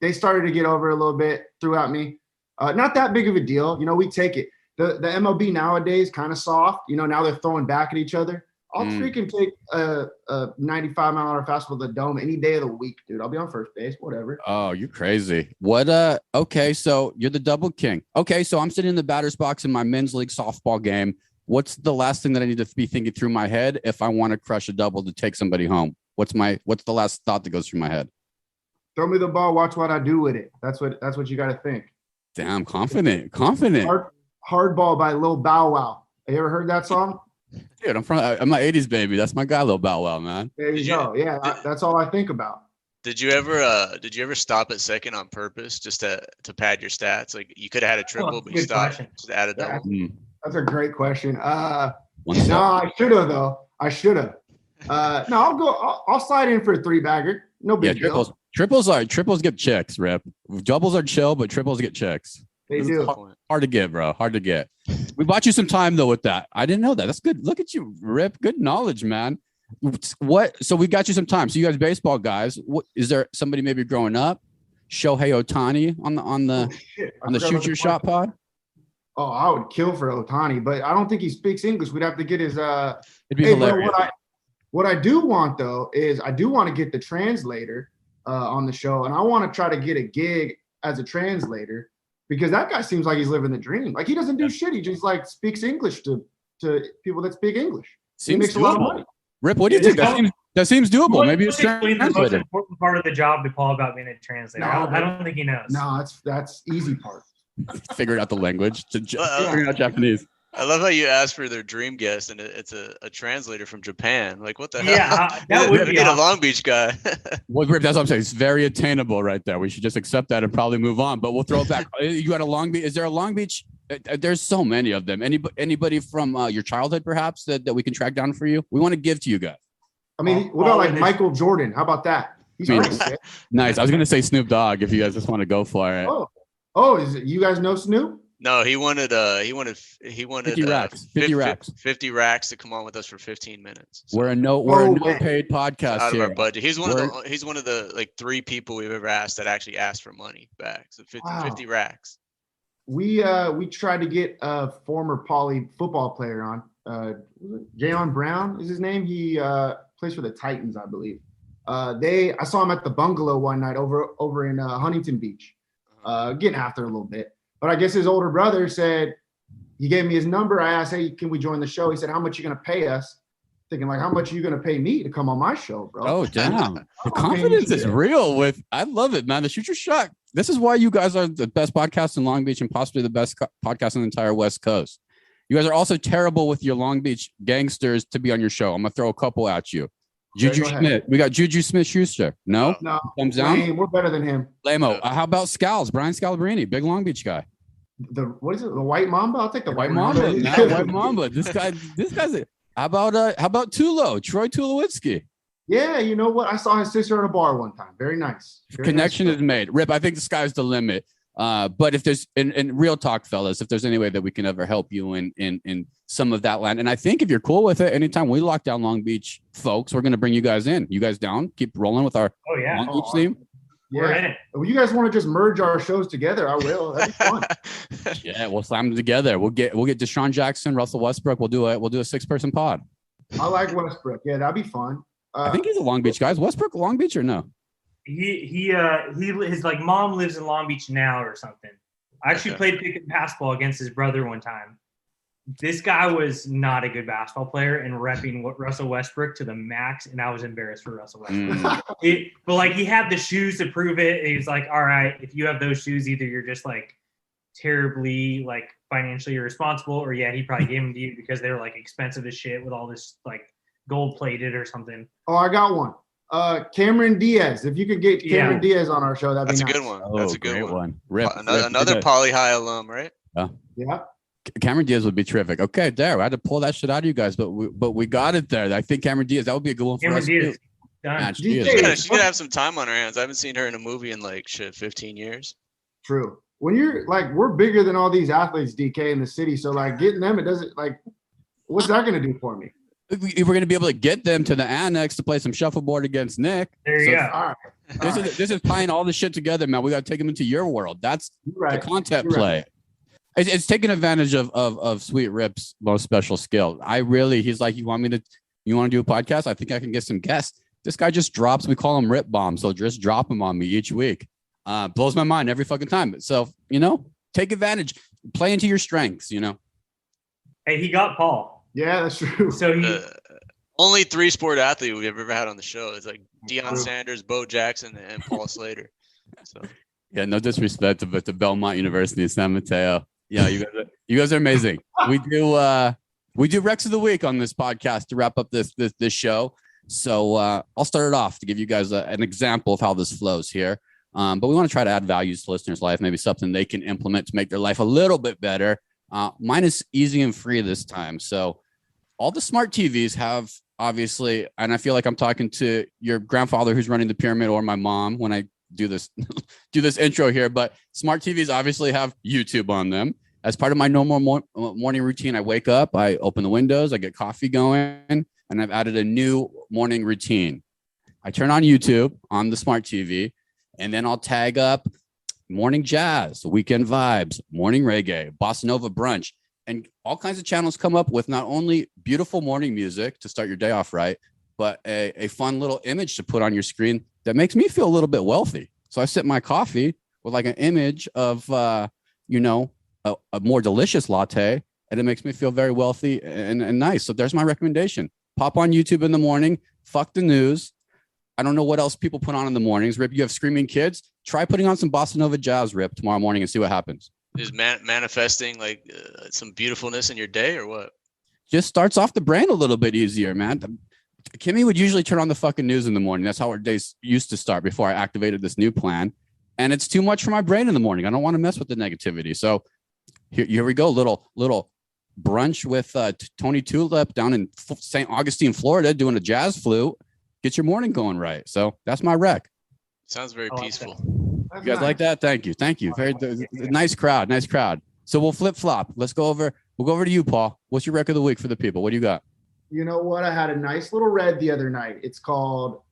they started to get over a little bit, threw at me. Not that big of a deal. We take it. The MLB nowadays kind of soft. Now they're throwing back at each other. I'll freaking take a 95-mile-an-hour fastball to the dome any day of the week, dude. I'll be on first base, whatever. Oh, you're crazy. What? Okay, so you're the double king. Okay, so I'm sitting in the batter's box in my men's league softball game. What's the last thing that I need to be thinking through my head if I want to crush a double to take somebody home? What's the last thought that goes through my head? Throw me the ball. Watch what I do with it. That's what you got to think. Damn, confident. Hardball by Lil Bow Wow. Have you ever heard that song? Dude, I'm my 80s baby. That's my guy, Lil Bow Wow, man. There you go. Yeah, that's all I think about. Did you ever stop at second on purpose just to pad your stats? Like you could have had a triple, but you stopped just to add a double. That's a great question. No, I should have though. I should have. No, I'll slide in for a 3-bagger. No big deal. Triples get chicks, Rip. Doubles are chill, but triples get chicks. They do. Hard to get, bro. Hard to get. We bought you some time though with that. I didn't know that. That's good. Look at you, Rip. Good knowledge, man. What? So we got you some time. So you guys, baseball guys. What is there? Somebody maybe growing up? Shohei Ohtani on the Shoot Your Shot pod. Oh, I would kill for Ohtani, but I don't think he speaks English. We'd have to get his. It'd be hilarious. What I do want though is I do want to get the translator on the show, and I want to try to get a gig as a translator. Because that guy seems like he's living the dream. Like he doesn't do shit. He just like speaks English to people that speak English. He makes a lot of money. Rip, what do you think? That seems doable. Maybe it's explain the most translated. important part of the job to Paul about being a translator. I don't think he knows. No, that's easy part. Figured out the language. Well, Figuring out Japanese. I love how you asked for their dream guest, and it's a translator from Japan. Like, what the hell? Yeah, that would be get a awesome. Long Beach guy. Well, Rip, that's what I'm saying. It's very attainable right there. We should just accept that and probably move on. But we'll throw it back. You got a Long Beach? Is there a Long Beach? There's so many of them. Anybody from your childhood, perhaps, that we can track down for you? We want to give to you guys. I mean, what about like Michael Jordan? How about that? He's nice. I was gonna say Snoop Dogg if you guys just want to go for it. Oh, is it? You guys know Snoop? No, he wanted 50 racks. 50 racks to come on with us for 15 minutes. So we're a no paid podcast out of here. our budget. He's one of the like 3 people we've ever asked that actually asked for money back. So 50 racks. We tried to get a former Poly football player on. Jayon Brown is his name. He plays for the Titans, I believe. I saw him at the Bungalow one night over in Huntington Beach, getting after a little bit. But I guess his older brother said, he gave me his number. I asked, hey, can we join the show? He said, how much are you going to pay us? Thinking like, how much are you going to pay me to come on my show, bro? Oh, damn. The confidence is real I love it, man. The shoot your shot. This is why you guys are the best podcast in Long Beach and possibly the best podcast on the entire West Coast. You guys are also terrible with your Long Beach gangsters to be on your show. I'm going to throw a couple at you. Juju Smith. We got Juju Smith-Schuster. No? Thumbs down? We're better than him. Lamo. How about Scals? Brian Scalabrine, big Long Beach guy. What is it? The White Mamba? I'll take the White Mamba. White Mamba. This guy's how about Tulo? Troy Tulowitzki. Yeah, you know what? I saw his sister at a bar one time. Very nice. Connection is made. Rip, I think the sky's the limit. But if there's in real talk, fellas, if there's any way that we can ever help you in some of that land, and I think if you're cool with it, anytime we lock down Long Beach, folks, we're gonna bring you guys in. You guys down? Keep rolling with our Long Beach theme. Yeah. Well, you guys want to just merge our shows together? I will. That'd be fun. Yeah, we'll slam them together. We'll get Deshaun Jackson, Russell Westbrook. We'll do a 6-person pod. I like Westbrook. Yeah, that'd be fun. I think he's a Long Beach guy. Is Westbrook Long Beach or no? His like mom lives in Long Beach now or something. I actually played pickup basketball against his brother one time. This guy was not a good basketball player and repping Russell Westbrook to the max, and I was embarrassed for Russell Westbrook. But like he had the shoes to prove it. He was like, all right, if you have those shoes, either you're just like terribly like financially irresponsible, or he probably gave them to you because they were like expensive as shit with all this like gold plated or something. Oh, I got one. Cameron Diaz. If you could get Cameron Diaz on our show, that'd be nice. Good one. That's a good one. Rip, another Poly High alum, right? Yeah. Cameron Diaz would be terrific. Okay, there. I had to pull that shit out of you guys, but we got it there. I think Cameron Diaz, that would be a good one for us. Diaz. She's gonna have some time on her hands. I haven't seen her in a movie in like 15 years. True. When you're like, we're bigger than all these athletes, DK, in the city. So like getting them, it doesn't like, what's that gonna do for me? We're going to be able to get them to the annex to play some shuffleboard against Nick. There you go. This is tying all this shit together, man. We got to take them into your world. That's the content play. Right. It's taking advantage of Sweet Rip's most special skill. He's like, you want to do a podcast? I think I can get some guests. This guy just drops. We call him Rip Bomb. So just drop him on me each week. Blows my mind every fucking time. So, take advantage, play into your strengths, Hey, he got Paul. Yeah, that's true. So only 3-sport athlete we've ever had on the show. It's like Deion Sanders, Bo Jackson, and Paul Slater. So yeah, no disrespect to Belmont University in San Mateo. Yeah, you guys are amazing. We do Rex of the Week on this podcast to wrap up this show. So I'll start it off to give you guys an example of how this flows here. But we want to try to add values to listeners' life, maybe something they can implement to make their life a little bit better. Mine is easy and free this time. So all the smart TVs have, obviously, and I feel like I'm talking to your grandfather who's running the pyramid or my mom when I do this intro here, but smart TVs obviously have YouTube on them. As part of my normal morning routine, I wake up, I open the windows, I get coffee going, and I've added a new morning routine. I turn on YouTube on the smart TV, and then I'll tag up morning jazz, weekend vibes, morning reggae, bossa nova brunch, and all kinds of channels come up with not only beautiful morning music to start your day off right, but a fun little image to put on your screen that makes me feel a little bit wealthy. So I sip my coffee with like an image of, a more delicious latte, and it makes me feel very wealthy and nice. So there's my recommendation. Pop on YouTube in the morning, Fuck the news. I don't know what else people put on in the mornings. Rip, you have screaming kids. Try putting on some bossa nova jazz, Rip, tomorrow morning and see what happens. Is manifesting like some beautifulness in your day or what? Just starts off the brain a little bit easier, man. Kimmy would usually turn on the fucking news in the morning. That's how our days used to start before I activated this new plan. And it's too much for my brain in the morning. I don't want to mess with the negativity. So here we go. Little brunch with Tony Tulip down in St. Augustine, Florida, doing a jazz flute. Get your morning going right. So that's my rec. Sounds very peaceful. You guys like that? Thank you. Very nice crowd. So we'll flip flop. We'll go over to you, Paul. What's your rec of the week for the people? What do you got? You know what? I had a nice little red the other night. It's called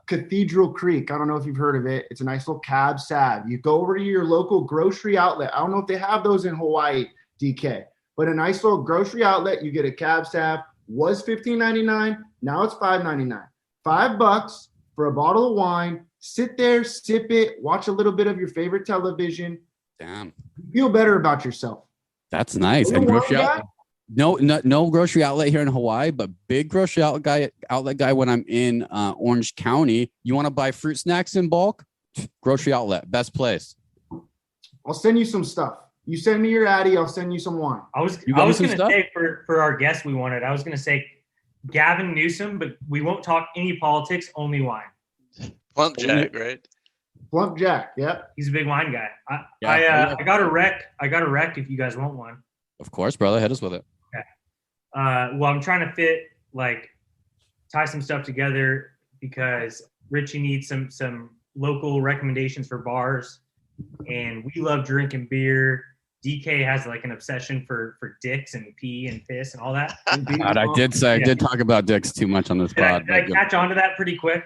Cathedral Creek. I don't know if you've heard of it. It's a nice little cab sav. You go over to your local grocery outlet. I don't know if they have those in Hawaii, DK, but a nice little grocery outlet. You get a cab sav. Was $15.99. Now it's $5.99. $5 for a bottle of wine. Sit there, sip it, watch a little bit of your favorite television. Damn. Feel better about yourself. That's nice. And grocery outlet. No grocery outlet here in Hawaii, but big grocery outlet guy when I'm in Orange County. You want to buy fruit snacks in bulk? Grocery outlet, best place. I'll send you some stuff. You send me your Addy, I'll send you some wine. I was going to say for our guest we wanted, I was going to say Gavin Newsom, but we won't talk any politics, only wine. Plump Jack, right? Plump Jack, yeah. He's a big wine guy. I got a rec. If you guys want one. Of course, brother. Hit us with it. Okay. Well, I'm trying to tie some stuff together because Richie needs some local recommendations for bars, and we love drinking beer. DK has like an obsession for dicks and pee and piss and all that. God, I did talk about dicks too much on this pod. Did I catch on to that pretty quick?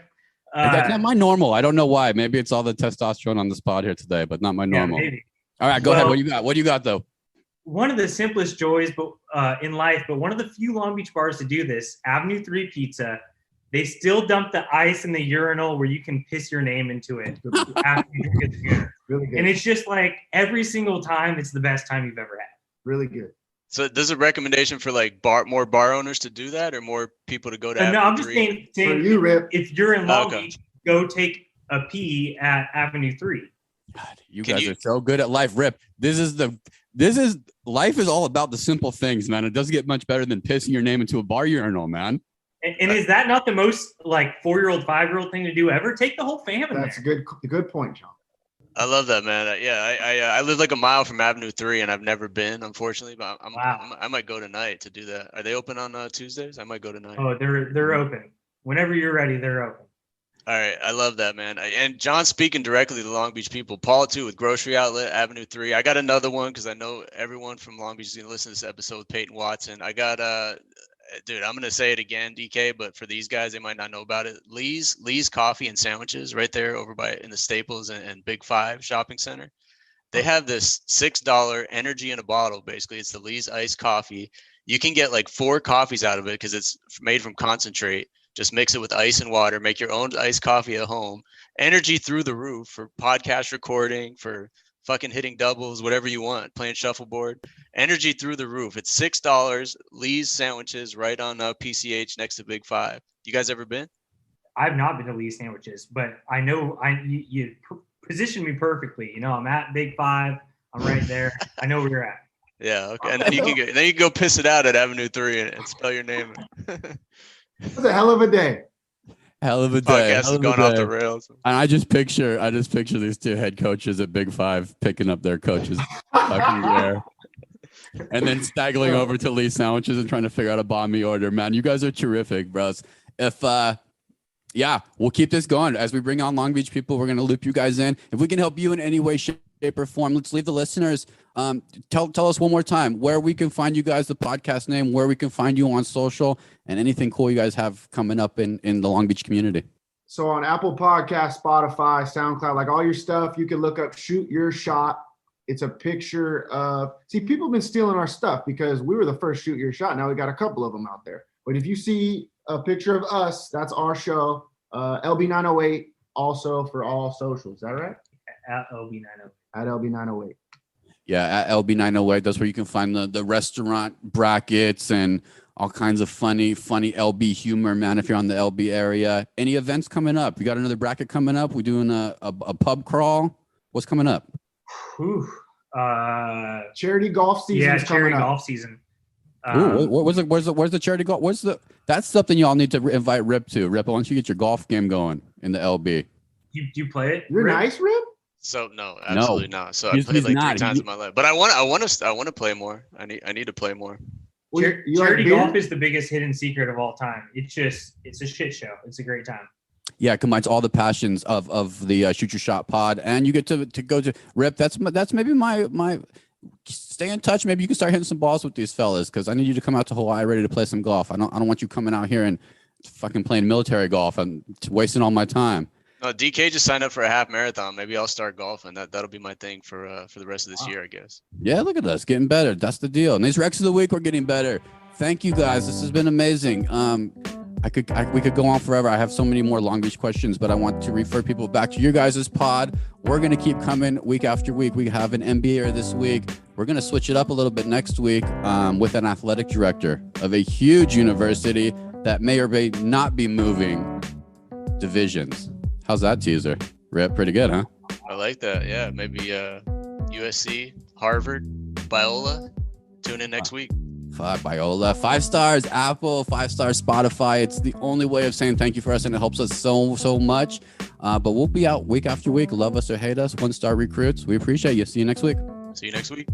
That's not my normal. I don't know why. Maybe it's all the testosterone on this pod here today, but not my normal. Maybe. All right, go ahead. What do you got though? One of the simplest joys in life, but one of the few Long Beach bars to do this, Avenue 3 Pizza. They still dump the ice in the urinal where you can piss your name into it after you drink the beer. Really good. And it's just like every single time, it's the best time you've ever had. Really good. So there's a recommendation for like more bar owners to do that or more people to go to No, Avenue I'm just 3? saying For you, Rip. if you're in Long Beach, go take a pee at Avenue 3. God, you guys are so good at life, Rip. Life is all about the simple things, man. It doesn't get much better than pissing your name into a bar urinal, man. And is that not the most like 4-year-old, 5-year-old thing to do ever? Take the whole family. That's a good point, John. I love that, man. I live like a mile from Avenue 3 and I've never been, unfortunately, but I might go tonight to do that. Are they open on Tuesdays? I might go tonight. Oh, they're open. Whenever you're ready, they're open. All right. I love that, man. And John speaking directly to the Long Beach people. Paul, too, with Grocery Outlet, Avenue 3. I got another one because I know everyone from Long Beach is going to listen to this episode with Peyton Watson. I got, dude, I'm going to say it again, DK, but for these guys, they might not know about it. Lee's Coffee and Sandwiches right there over in the Staples and Big 5 shopping center. They have this $6 energy in a bottle, basically. It's the Lee's iced coffee. You can get like 4 coffees out of it because it's made from concentrate. Just mix it with ice and water. Make your own iced coffee at home. Energy through the roof for podcast recording, for fucking hitting doubles, whatever you want, playing shuffleboard. Energy through the roof. It's $6. Lee's Sandwiches right on PCH next to Big 5. You guys ever been? I've not been to Lee's Sandwiches, but I know you positioned me perfectly. You know, I'm at Big 5. I'm right there. I know where you're at. Yeah. Okay. And then you can go piss it out at Avenue 3 and spell your name. It was a hell of a day. Hell of a day. Podcast is going off the rails. And I just picture these 2 head coaches at Big 5 picking up their coaches fucking gear. And then staggering over to Lee's Sandwiches and trying to figure out a banh mi order. Man, you guys are terrific, bros. If we'll keep this going. As we bring on Long Beach people, we're gonna loop you guys in. If we can help you in any way, shape, or form, let's leave the listeners. Tell us one more time where we can find you guys, the podcast name, where we can find you on social, and anything cool you guys have coming up in the Long Beach community. So on Apple Podcasts, Spotify, SoundCloud, like all your stuff, you can look up Shoot Your Shot. It's a picture of, people have been stealing our stuff because we were the first Shoot Your Shot. Now we got a couple of them out there. But if you see a picture of us, that's our show. LB908 also for all socials. Is that right? At LB908. At LB908. Yeah, at LB908. That's where you can find the restaurant brackets and all kinds of funny LB humor, man. If you're on the LB area, any events coming up? You got another bracket coming up? We doing a pub crawl? What's coming up? Whew. Charity golf season. Yeah, is coming charity up. golf season. Ooh, where's the charity golf? That's something y'all need to invite Rip to. Rip, why don't you get your golf game going in the LB? Do you play it? You're Rip? nice, Rip. So no, absolutely not. So I He's played like not. 3 times in my life, but I want to play more. I need to play more. Well, you like Charity beer? golf is the biggest hidden secret of all time. It's a shit show. It's a great time. Yeah, it combines all the passions of the Shoot Your Shot pod, and you get to go to Rip. That's maybe my stay in touch. Maybe you can start hitting some balls with these fellas, because I need you to come out to Hawaii ready to play some golf. I don't want you coming out here and fucking playing military golf and wasting all my time. No, DK just signed up for a half marathon. Maybe I'll start golfing. That'll be my thing for the rest of this year, I guess. Yeah, look at us getting better. That's the deal. And these Recs of the week, we're getting better. Thank you guys. This has been amazing. We could go on forever. I have so many more Long Beach questions, but I want to refer people back to your guys' pod. We're going to keep coming week after week. We have an NBAer this week. We're going to switch it up a little bit next week with an athletic director of a huge university that may or may not be moving divisions. How's that teaser? Rip, pretty good, huh? I like that. Yeah, maybe USC, Harvard, Biola. Tune in next week. Biola, 5 stars Apple, 5 stars Spotify. It's the only way of saying thank you for us, and it helps us so much. But we'll be out week after week. Love us or hate us, 1-star recruits. We appreciate you. See you next week. See you next week.